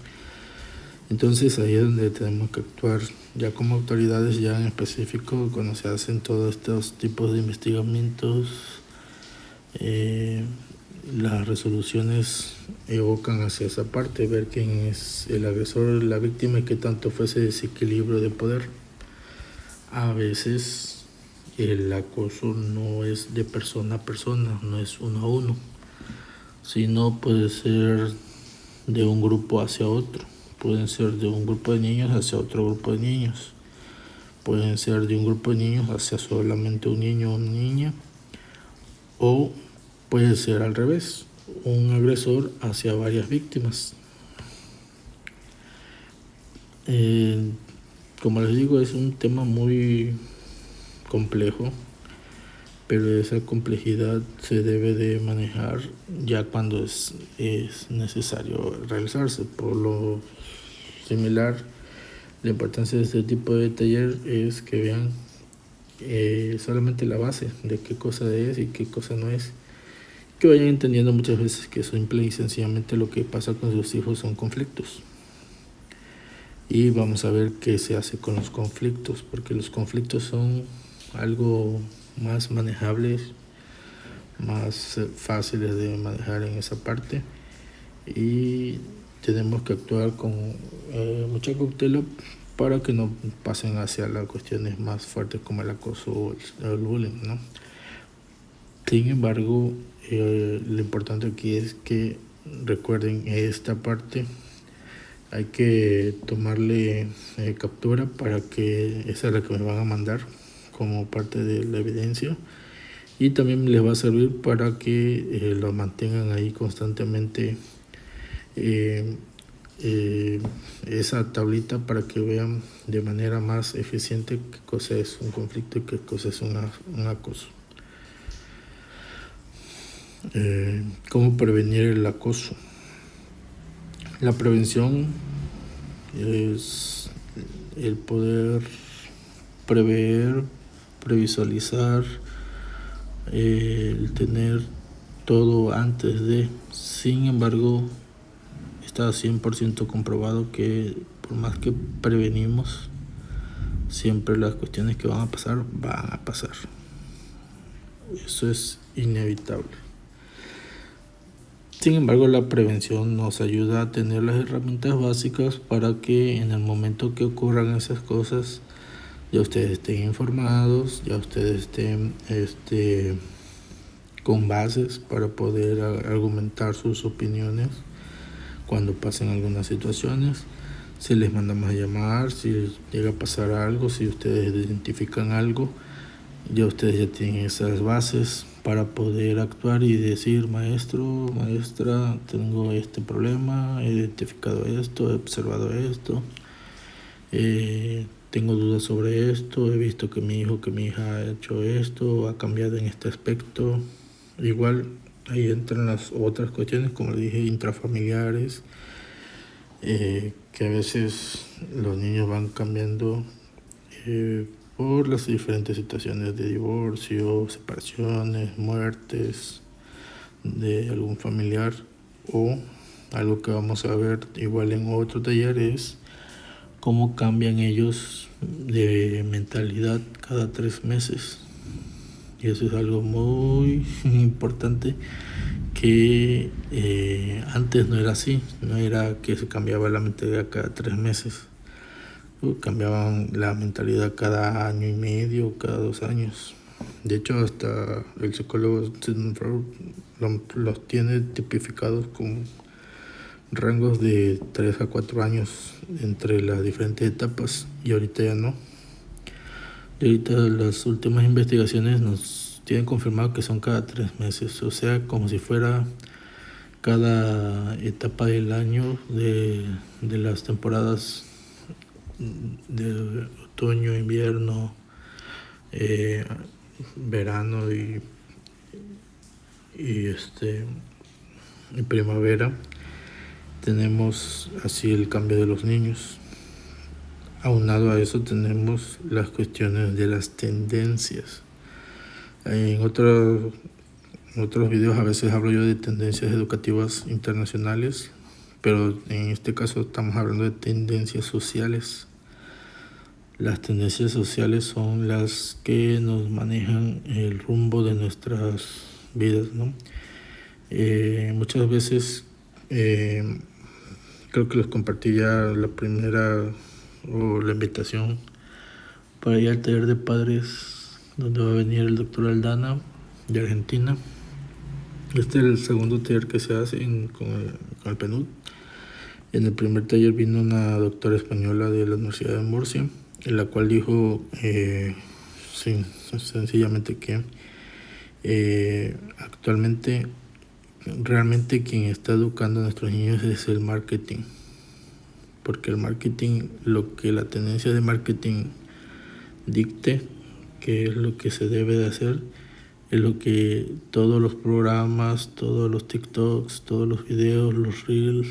Entonces ahí es donde tenemos que actuar ya como autoridades, ya en específico cuando se hacen todos estos tipos de investigamientos. Las resoluciones evocan hacia esa parte, ver quién es el agresor, la víctima y qué tanto fue ese desequilibrio de poder. A veces el acoso no es de persona a persona, no es uno a uno, sino puede ser de un grupo hacia otro, pueden ser de un grupo de niños hacia otro grupo de niños, pueden ser de un grupo de niños hacia solamente un niño o una niña, o puede ser al revés, un agresor hacia varias víctimas. Como les digo, es un tema muy complejo, pero esa complejidad se debe de manejar ya cuando es necesario realizarse. Por lo similar, la importancia de este tipo de taller es que vean solamente la base de qué cosa es y qué cosa no es, que vayan entendiendo muchas veces que simple y sencillamente lo que pasa con sus hijos son conflictos. Y vamos a ver qué se hace con los conflictos, porque los conflictos son algo más manejables, más fáciles de manejar en esa parte, y tenemos que actuar con mucha cautela para que no pasen hacia las cuestiones más fuertes como el acoso o el bullying, ¿no? Sin embargo, lo importante aquí es que recuerden esta parte, hay que tomarle captura para que esa es la que me van a mandar como parte de la evidencia, y también les va a servir para que lo mantengan ahí constantemente, esa tablita, para que vean de manera más eficiente qué cosa es un conflicto y qué cosa es un acoso. ¿Cómo prevenir el acoso? La prevención es el poder prever, previsualizar, el tener todo antes de. Sin embargo, está 100% comprobado que por más que prevenimos, siempre las cuestiones que van a pasar, van a pasar. Eso es inevitable. Sin embargo, la prevención nos ayuda a tener las herramientas básicas para que en el momento que ocurran esas cosas, ya ustedes estén informados, ya ustedes estén con bases para poder argumentar sus opiniones cuando pasen algunas situaciones. Si les mandamos a llamar, si llega a pasar algo, si ustedes identifican algo, ya ustedes ya tienen esas bases para poder actuar y decir: maestro, maestra, tengo este problema, he identificado esto, he observado esto, tengo dudas sobre esto, he visto que mi hijo, que mi hija ha hecho esto, ha cambiado en este aspecto. Igual ahí entran las otras cuestiones, como le dije, intrafamiliares, que a veces los niños van cambiando por las diferentes situaciones de divorcio, separaciones, muertes de algún familiar, o algo que vamos a ver igual en otro taller es cómo cambian ellos de mentalidad cada 3 meses. Y eso es algo muy importante que antes no era así, no era que se cambiaba la mentalidad cada 3 meses. Cambiaban la mentalidad cada año y medio, cada 2 años. De hecho, hasta el psicólogo Sigmund Freud los tiene tipificados con rangos de 3 a 4 años entre las diferentes etapas, y ahorita ya no. Y ahorita las últimas investigaciones nos tienen confirmado que son cada 3 meses, o sea, como si fuera cada etapa del año de las temporadas de otoño, invierno, verano y primavera. Tenemos así el cambio de los niños. Aunado a eso tenemos las cuestiones de las tendencias. En otros videos a veces hablo yo de tendencias educativas internacionales, pero en este caso estamos hablando de tendencias sociales. Las tendencias sociales son las que nos manejan el rumbo de nuestras vidas, ¿no? Muchas veces creo que les compartí ya la primera o la invitación para ir al taller de padres, donde va a venir el doctor Aldana de Argentina. Este es el segundo taller que se hace con el PNUD. En el primer taller vino una doctora española de la Universidad de Murcia, en la cual dijo sencillamente que actualmente realmente quien está educando a nuestros niños es el marketing, porque el marketing, lo que la tendencia de marketing dicte que es lo que se debe de hacer, es lo que todos los programas, todos los TikToks, todos los videos, los reels,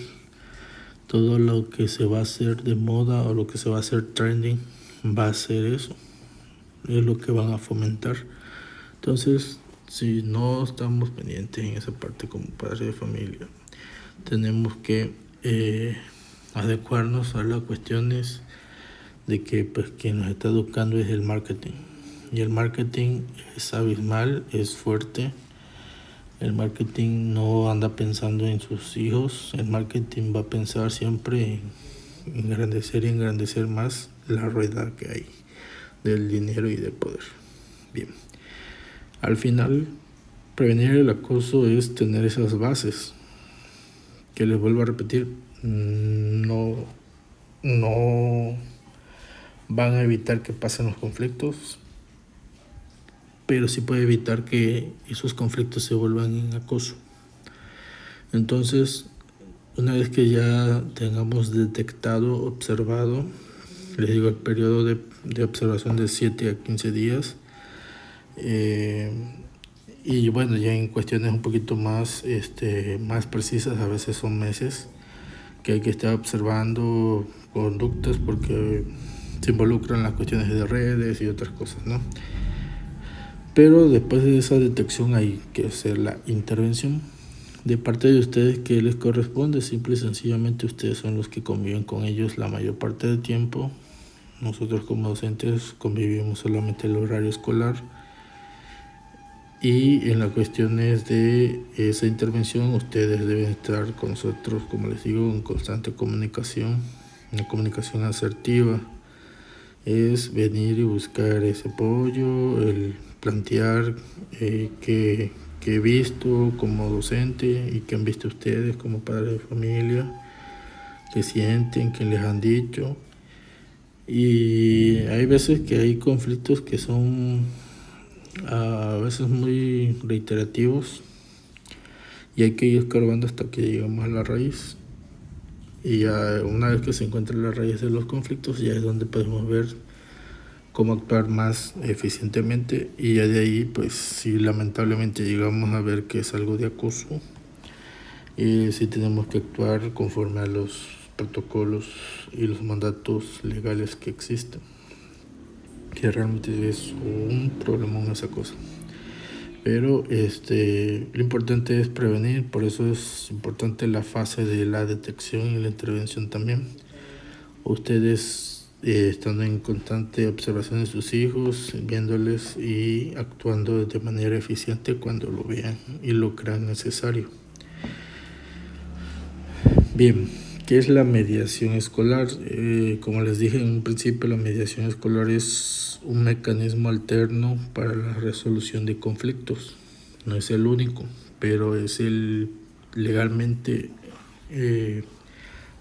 todo lo que se va a hacer de moda o lo que se va a hacer trending va a ser eso, es lo que van a fomentar. Entonces, si no estamos pendientes en esa parte como padres de familia, tenemos que adecuarnos a las cuestiones de que pues quien nos está educando es el marketing, y el marketing es abismal, es fuerte. El marketing no anda pensando en sus hijos, el marketing va a pensar siempre en engrandecer y engrandecer más la rueda que hay del dinero y del poder. Bien, al final, prevenir el acoso es tener esas bases, que les vuelvo a repetir, no van a evitar que pasen los conflictos, pero sí puede evitar que esos conflictos se vuelvan en acoso. Entonces, una vez que ya tengamos detectado, observado, les digo, el periodo de observación de 7 a 15 días, y bueno, ya en cuestiones un poquito más precisas, a veces son meses, que hay que estar observando conductas porque se involucran las cuestiones de redes y otras cosas, ¿no? Pero después de esa detección hay que hacer la intervención de parte de ustedes que les corresponde. Simple y sencillamente ustedes son los que conviven con ellos la mayor parte del tiempo. Nosotros como docentes convivimos solamente el horario escolar, y en las cuestiones de esa intervención ustedes deben estar con nosotros, como les digo, en constante comunicación. Una comunicación asertiva es venir y buscar ese apoyo, el plantear que he visto como docente y que han visto ustedes como padres de familia, que sienten, que les han dicho. Y hay veces que hay conflictos que son a veces muy reiterativos, y hay que ir escarbando hasta que llegamos a la raíz. Y ya una vez que se encuentra la raíz de los conflictos, ya es donde podemos ver cómo actuar más eficientemente, y ya de ahí, pues si lamentablemente llegamos a ver que es algo de acoso, sí tenemos que actuar conforme a los protocolos y los mandatos legales que existen, que realmente es un problema en esa cosa. Pero lo importante es prevenir, por eso es importante la fase de la detección y la intervención también. Ustedes estando en constante observación de sus hijos, viéndoles y actuando de manera eficiente cuando lo vean y lo crean necesario. Bien, ¿qué es la mediación escolar? Como les dije en un principio, la mediación escolar es un mecanismo alterno para la resolución de conflictos. No es el único, pero es el legalmente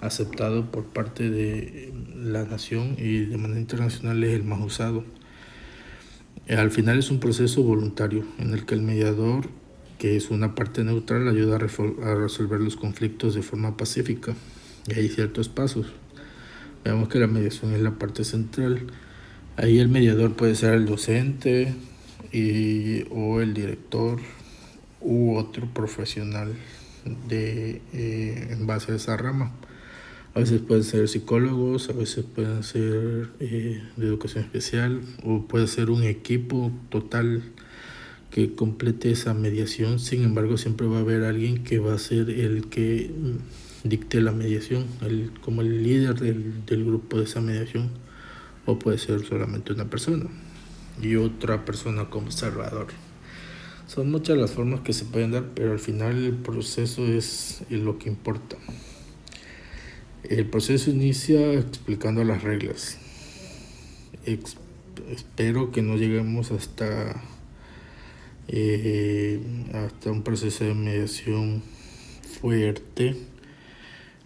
aceptado por parte de la nación, y de manera internacional es el más usado. Al final es un proceso voluntario en el que el mediador, que es una parte neutral, ayuda a resolver los conflictos de forma pacífica. Y hay ciertos pasos. Veamos que la mediación es la parte central. Ahí el mediador puede ser el docente o el director u otro profesional en base a esa rama. A veces pueden ser psicólogos, a veces pueden ser de educación especial, o puede ser un equipo total que complete esa mediación. Sin embargo, siempre va a haber alguien que va a ser el que dicte la mediación, como el líder del grupo de esa mediación, o puede ser solamente una persona y otra persona como observador. Son muchas las formas que se pueden dar, pero al final el proceso es lo que importa. El proceso inicia explicando las reglas. Espero que no lleguemos hasta un proceso de mediación fuerte,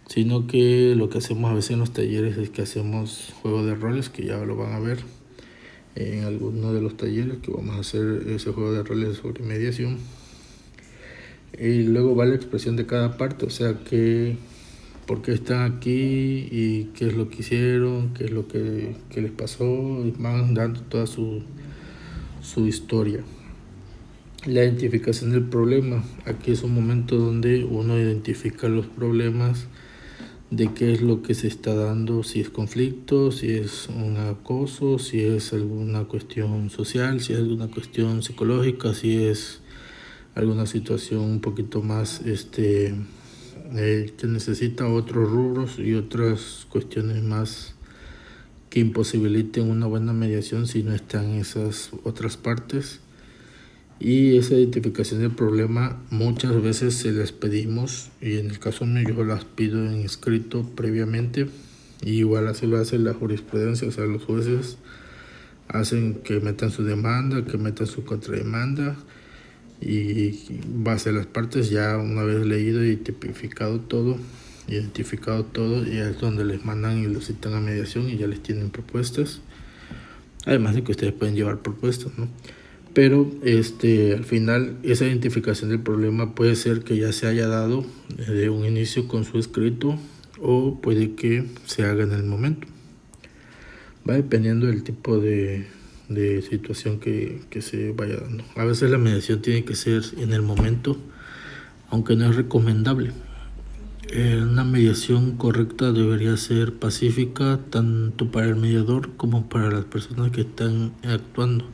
sino que lo que hacemos a veces en los talleres es que hacemos juego de roles, que ya lo van a ver en alguno de los talleres que vamos a hacer ese juego de roles sobre mediación. Y luego va la expresión de cada parte, o sea, por qué están aquí y qué es lo que hicieron, qué es lo que les pasó, y van dando toda su historia. La identificación del problema. Aquí es un momento donde uno identifica los problemas, de qué es lo que se está dando, si es conflicto, si es un acoso, si es alguna cuestión social, si es alguna cuestión psicológica, si es alguna situación un poquito más que necesita otros rubros y otras cuestiones más que imposibiliten una buena mediación si no están esas otras partes. Y esa identificación del problema muchas veces se las pedimos, y en el caso mío yo las pido en escrito previamente, y igual así lo hace la jurisprudencia, o sea, los jueces hacen que metan su demanda, que metan su contrademanda, y base a las partes, ya una vez leído y identificado todo, ya es donde les mandan y los citan a mediación y ya les tienen propuestas, además de que ustedes pueden llevar propuestas, ¿no? Pero al final esa identificación del problema puede ser que ya se haya dado desde un inicio con su escrito, o puede que se haga en el momento. Va dependiendo del tipo de situación que se vaya dando. A veces la mediación tiene que ser en el momento, aunque no es recomendable. Una mediación correcta debería ser pacífica tanto para el mediador como para las personas que están actuando.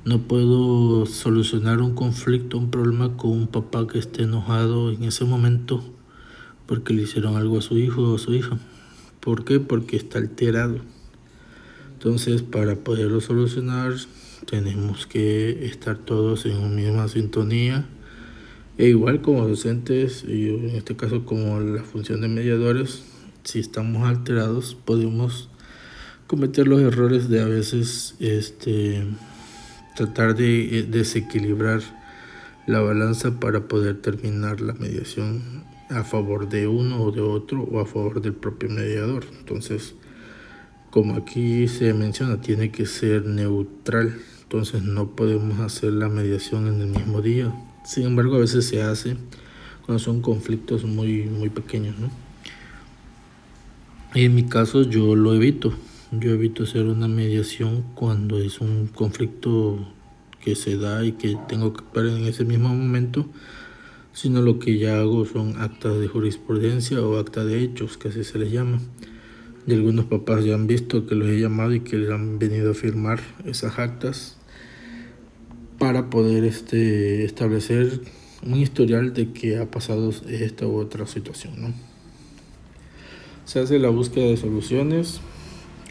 No puedo solucionar un conflicto, un problema con un papá que esté enojado en ese momento porque le hicieron algo a su hijo o a su hija. ¿Por qué? Porque está alterado. Entonces, para poderlo solucionar, tenemos que estar todos en una misma sintonía. E igual como docentes, y en este caso como la función de mediadores, si estamos alterados, podemos cometer los errores de a veces tratar de desequilibrar la balanza para poder terminar la mediación a favor de uno o de otro, o a favor del propio mediador. Entonces, como aquí se menciona, tiene que ser neutral, entonces no podemos hacer la mediación en el mismo día. Sin embargo, a veces se hace cuando son conflictos muy pequeños, ¿no? Y en mi caso yo lo evito. Yo evito hacer una mediación cuando es un conflicto que se da y que tengo que actuar en ese mismo momento, sino lo que ya hago son actas de jurisprudencia o acta de hechos, que así se les llama. Y algunos papás ya han visto que los he llamado y que les han venido a firmar esas actas para poder establecer un historial de que ha pasado esta u otra situación, ¿no? Se hace la búsqueda de soluciones.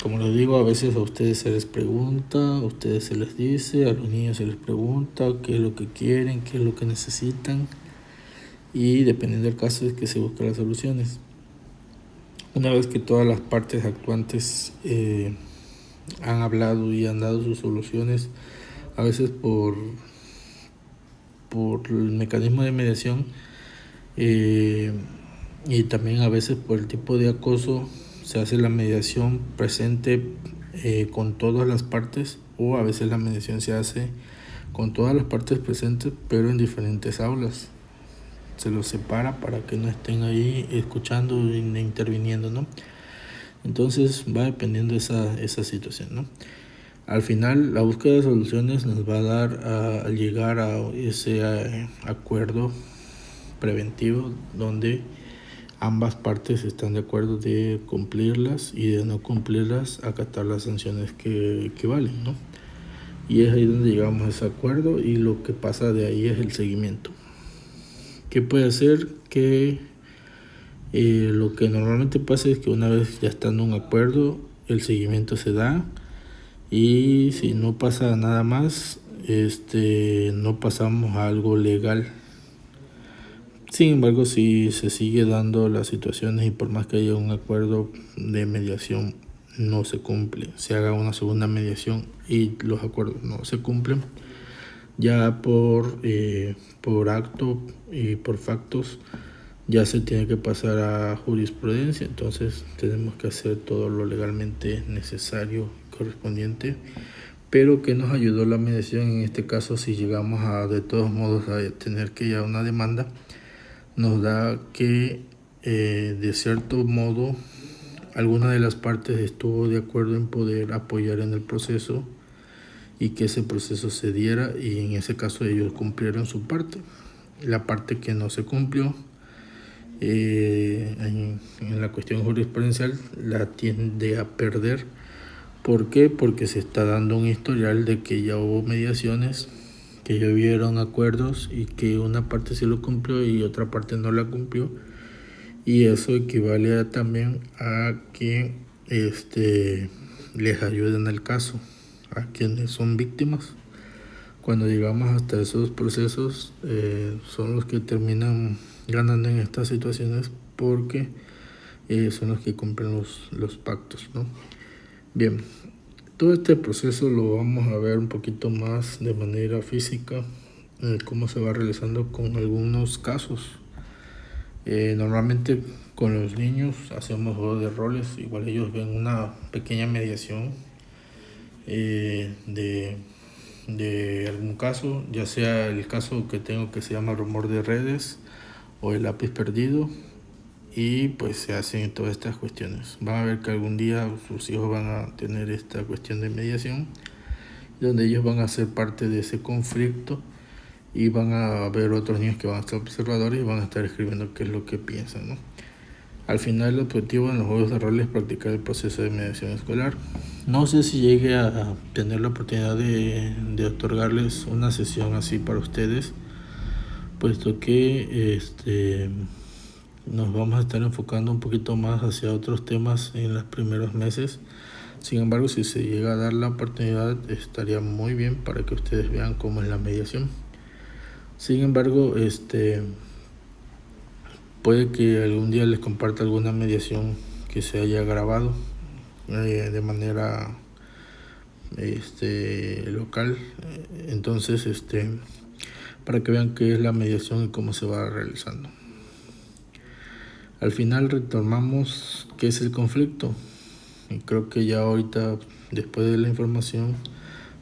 Como les digo, a veces a ustedes se les pregunta, a ustedes se les dice, a los niños se les pregunta qué es lo que quieren, qué es lo que necesitan, y dependiendo del caso es que se buscan las soluciones. Una vez que todas las partes actuantes han hablado y han dado sus soluciones, a veces por el mecanismo de mediación y también a veces por el tipo de acoso, se hace la mediación presente con todas las partes, o a veces la mediación se hace con todas las partes presentes pero en diferentes aulas. Se los separa para que no estén ahí escuchando e interviniendo, ¿no? Entonces va dependiendo esa situación, ¿no? Al final la búsqueda de soluciones nos va a dar a llegar a ese acuerdo preventivo donde ambas partes están de acuerdo de cumplirlas, y de no cumplirlas acatar las sanciones que valen, ¿no? Y es ahí donde llegamos a ese acuerdo, y lo que pasa de ahí es el seguimiento. ¿Qué puede hacer? Que lo que normalmente pasa es que una vez ya estando un acuerdo, el seguimiento se da, y si no pasa nada más, no pasamos a algo legal. Sin embargo, si se sigue dando las situaciones y por más que haya un acuerdo de mediación no se cumple, se haga una segunda mediación y los acuerdos no se cumplen, ya por acto y por factos ya se tiene que pasar a jurisprudencia. Entonces tenemos que hacer todo lo legalmente necesario, correspondiente. Pero que nos ayudó la mediación en este caso, si llegamos a de todos modos a tener que ir a una demanda, nos da que de cierto modo alguna de las partes estuvo de acuerdo en poder apoyar en el proceso y que ese proceso se diera, y en ese caso ellos cumplieron su parte. La parte que no se cumplió en la cuestión jurisprudencial la tiende a perder. ¿Por qué? Porque se está dando un historial de que ya hubo mediaciones, que ya hubieron acuerdos y que una parte sí lo cumplió y otra parte no la cumplió, y eso equivale también a que les ayuden el caso a quienes son víctimas. Cuando llegamos hasta esos procesos son los que terminan ganando en estas situaciones, porque son los que cumplen los pactos, ¿no? Bien, todo este proceso lo vamos a ver un poquito más de manera física, cómo se va realizando con algunos casos. Normalmente con los niños hacemos juego de roles, igual ellos ven una pequeña mediación de algún caso, ya sea el caso que tengo que se llama rumor de redes o el lápiz perdido, y pues se hacen todas estas cuestiones. Van a ver que algún día sus hijos van a tener esta cuestión de mediación, donde ellos van a ser parte de ese conflicto, y van a ver otros niños que van a estar observadores y van a estar escribiendo qué es lo que piensan, ¿no? Al final el objetivo en los juegos de rol es practicar el proceso de mediación escolar. No sé si llegue a tener la oportunidad de otorgarles una sesión así para ustedes, puesto que nos vamos a estar enfocando un poquito más hacia otros temas en los primeros meses. Sin embargo, si se llega a dar la oportunidad, estaría muy bien para que ustedes vean cómo es la mediación. Sin embargo, puede que algún día les comparta alguna mediación que se haya grabado de manera local. Entonces, para que vean qué es la mediación y cómo se va realizando. Al final retomamos qué es el conflicto. Y creo que ya ahorita, después de la información,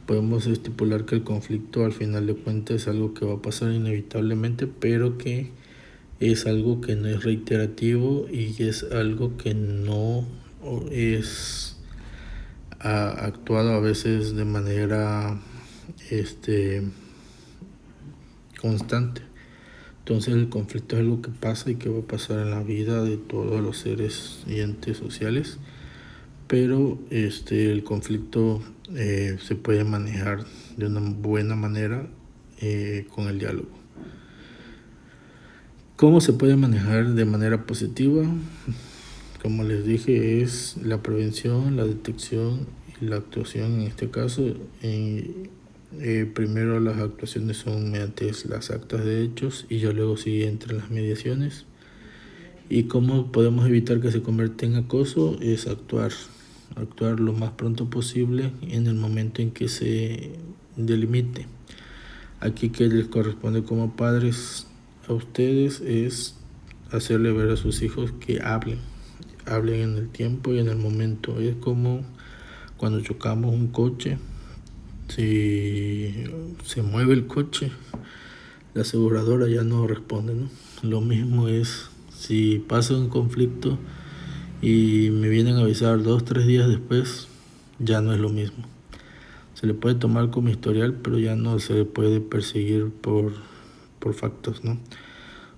podemos estipular que el conflicto al final de cuentas es algo que va a pasar inevitablemente, pero que es algo que no es reiterativo y es algo que no es actuado a veces de manera constante. Entonces el conflicto es algo que pasa y que va a pasar en la vida de todos los seres y entes sociales, pero el conflicto se puede manejar de una buena manera con el diálogo. ¿Cómo se puede manejar de manera positiva? Como les dije, es la prevención, la detección y la actuación. En este caso, primero las actuaciones son mediante las actas de hechos y ya luego sigue entre las mediaciones. ¿Y cómo podemos evitar que se convierta en acoso? Es actuar lo más pronto posible en el momento en que se delimite. Aquí que les corresponde como padres a ustedes es hacerle ver a sus hijos que hablen en el tiempo y en el momento. Es como cuando chocamos un coche, si se mueve el coche, la aseguradora ya no responde, ¿no? Lo mismo es si pasa un conflicto y me vienen a avisar 2-3 días después, ya no es lo mismo. Se le puede tomar como historial, pero ya no se le puede perseguir por factos, ¿no?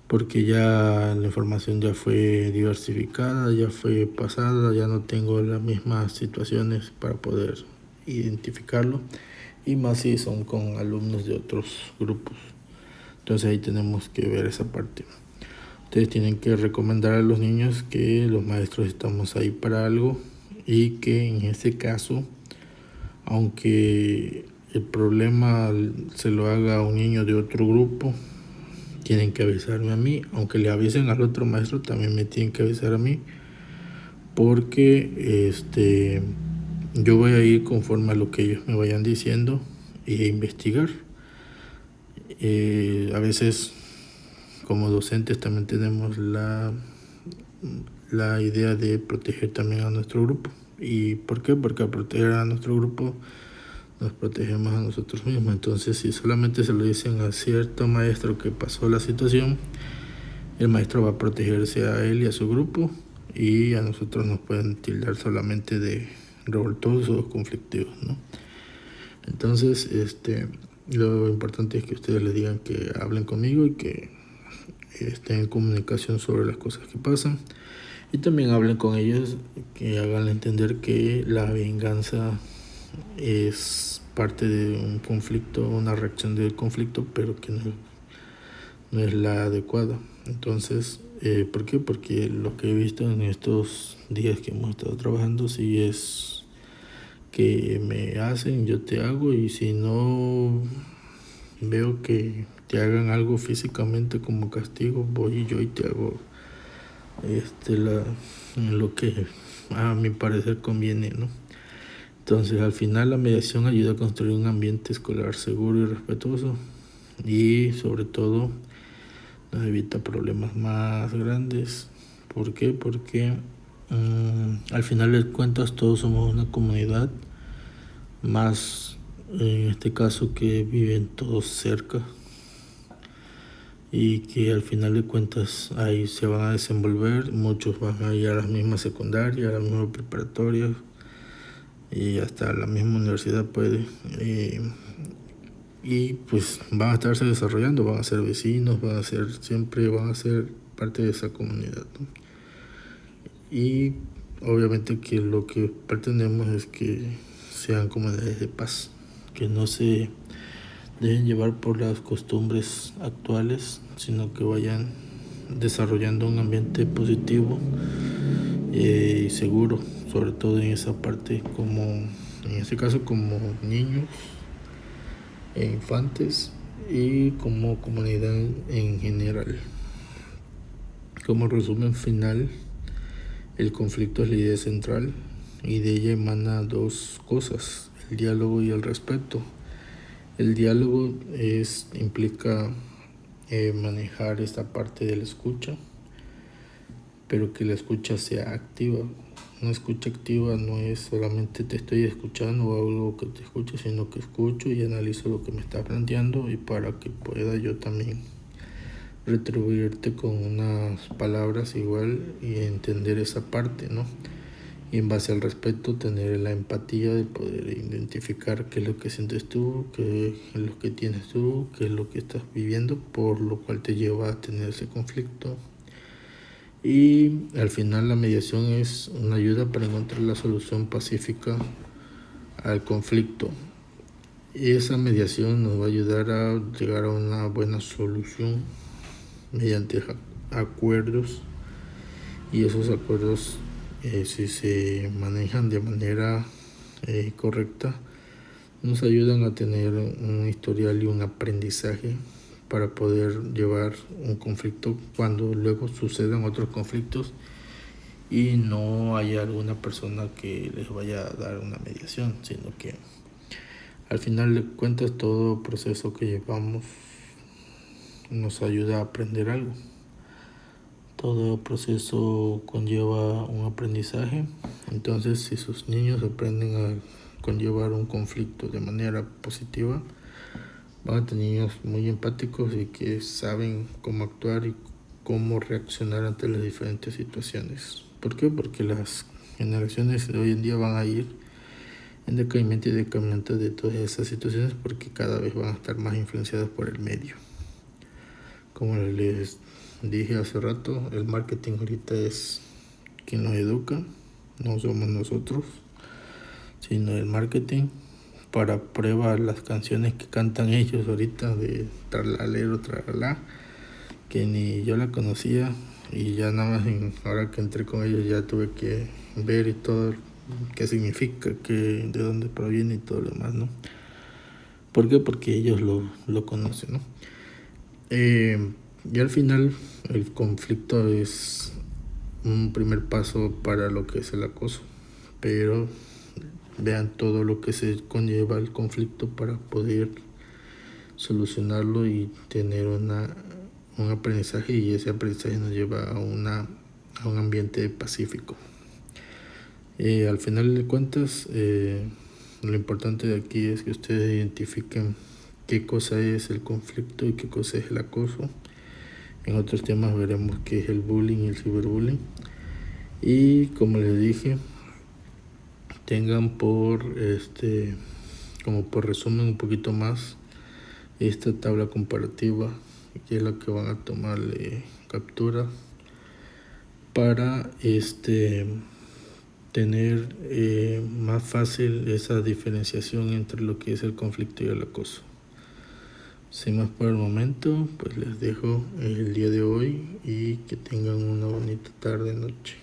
Porque ya la información ya fue diversificada, ya fue pasada, ya no tengo las mismas situaciones para poder identificarlo, y más si son con alumnos de otros grupos. Entonces ahí tenemos que ver esa parte. Ustedes tienen que recomendar a los niños que los maestros estamos ahí para algo y que en este caso, aunque el problema se lo haga a un niño de otro grupo, tienen que avisarme a mí. Aunque le avisen al otro maestro, también me tienen que avisar a mí, porque yo voy a ir conforme a lo que ellos me vayan diciendo e investigar. A veces como docentes también tenemos la idea de proteger también a nuestro grupo. ¿Y por qué? Porque al proteger a nuestro grupo nos protegemos a nosotros mismos. Entonces, si solamente se lo dicen a cierto maestro que pasó la situación, el maestro va a protegerse a él y a su grupo, y a nosotros nos pueden tildar solamente de revoltosos o conflictivos, ¿no? Entonces, lo importante es que ustedes les digan que hablen conmigo y que estén en comunicación sobre las cosas que pasan, y también hablen con ellos, que hagan entender que la venganza es parte de un conflicto, una reacción del conflicto, pero que no es la adecuada. Entonces, ¿por qué? Porque lo que he visto en estos días que hemos estado trabajando, sí es que me hacen, yo te hago, y si no veo que te hagan algo físicamente como castigo, voy yo y te hago lo que a mi parecer conviene, ¿no? Entonces, al final la mediación ayuda a construir un ambiente escolar seguro y respetuoso, y sobre todo nos evita problemas más grandes. ¿Por qué? Porque al final de cuentas todos somos una comunidad, más en este caso que viven todos cerca, y que al final de cuentas ahí se van a desenvolver. Muchos van a ir a las mismas secundarias, a las mismas preparatorias y hasta la misma universidad puede, y pues van a estarse desarrollando, van a ser vecinos, siempre van a ser parte de esa comunidad, ¿no? Y obviamente que lo que pretendemos es que sean comunidades de paz, que no se dejen llevar por las costumbres actuales, sino que vayan desarrollando un ambiente positivo y seguro, sobre todo en esa parte, como en este caso como niños e infantes y como comunidad en general. Como resumen final, el conflicto es la idea central, y de ella emana dos cosas: el diálogo y el respeto. El diálogo implica manejar esta parte de la escucha, pero que la escucha sea activa. Una escucha activa no es solamente te estoy escuchando o algo que te escucho, sino que escucho y analizo lo que me está planteando, y para que pueda yo también retribuirte con unas palabras igual y entender esa parte, ¿no? Y en base al respeto tener la empatía de poder identificar qué es lo que sientes tú, qué es lo que tienes tú, qué es lo que estás viviendo, por lo cual te lleva a tener ese conflicto. Y al final la mediación es una ayuda para encontrar la solución pacífica al conflicto. Y esa mediación nos va a ayudar a llegar a una buena solución mediante acuerdos, y esos acuerdos, si se manejan de manera correcta, nos ayudan a tener un historial y un aprendizaje para poder llevar un conflicto cuando luego sucedan otros conflictos y no haya alguna persona que les vaya a dar una mediación, sino que al final de cuentas todo proceso que llevamos nos ayuda a aprender algo. Todo proceso conlleva un aprendizaje. Entonces, si sus niños aprenden a conllevar un conflicto de manera positiva, van a tener niños muy empáticos y que saben cómo actuar y cómo reaccionar ante las diferentes situaciones. ¿Por qué? Porque las generaciones de hoy en día van a ir en decaimiento y decaimiento de todas esas situaciones, porque cada vez van a estar más influenciadas por el medio. Como les dije hace rato, el marketing ahorita es quien nos educa, no somos nosotros, sino el marketing. Para prueba, las canciones que cantan ellos ahorita de tralalero, tralala, que ni yo la conocía, y ya nada más ahora que entré con ellos ya tuve que ver y todo qué significa, de dónde proviene y todo lo demás, ¿no? ¿Por qué? Porque ellos lo conocen, ¿no? Y al final el conflicto es un primer paso para lo que es el acoso, pero vean todo lo que se conlleva el conflicto para poder solucionarlo y tener un aprendizaje, y ese aprendizaje nos lleva a un ambiente pacífico. Al final de cuentas, lo importante de aquí es que ustedes identifiquen qué cosa es el conflicto y qué cosa es el acoso. En otros temas veremos qué es el bullying y el ciberbullying. Y como les dije, tengan como por resumen un poquito más esta tabla comparativa, que es la que van a tomarle captura para tener más fácil esa diferenciación entre lo que es el conflicto y el acoso. Sin más por el momento, pues les dejo el día de hoy y que tengan una bonita tarde, noche.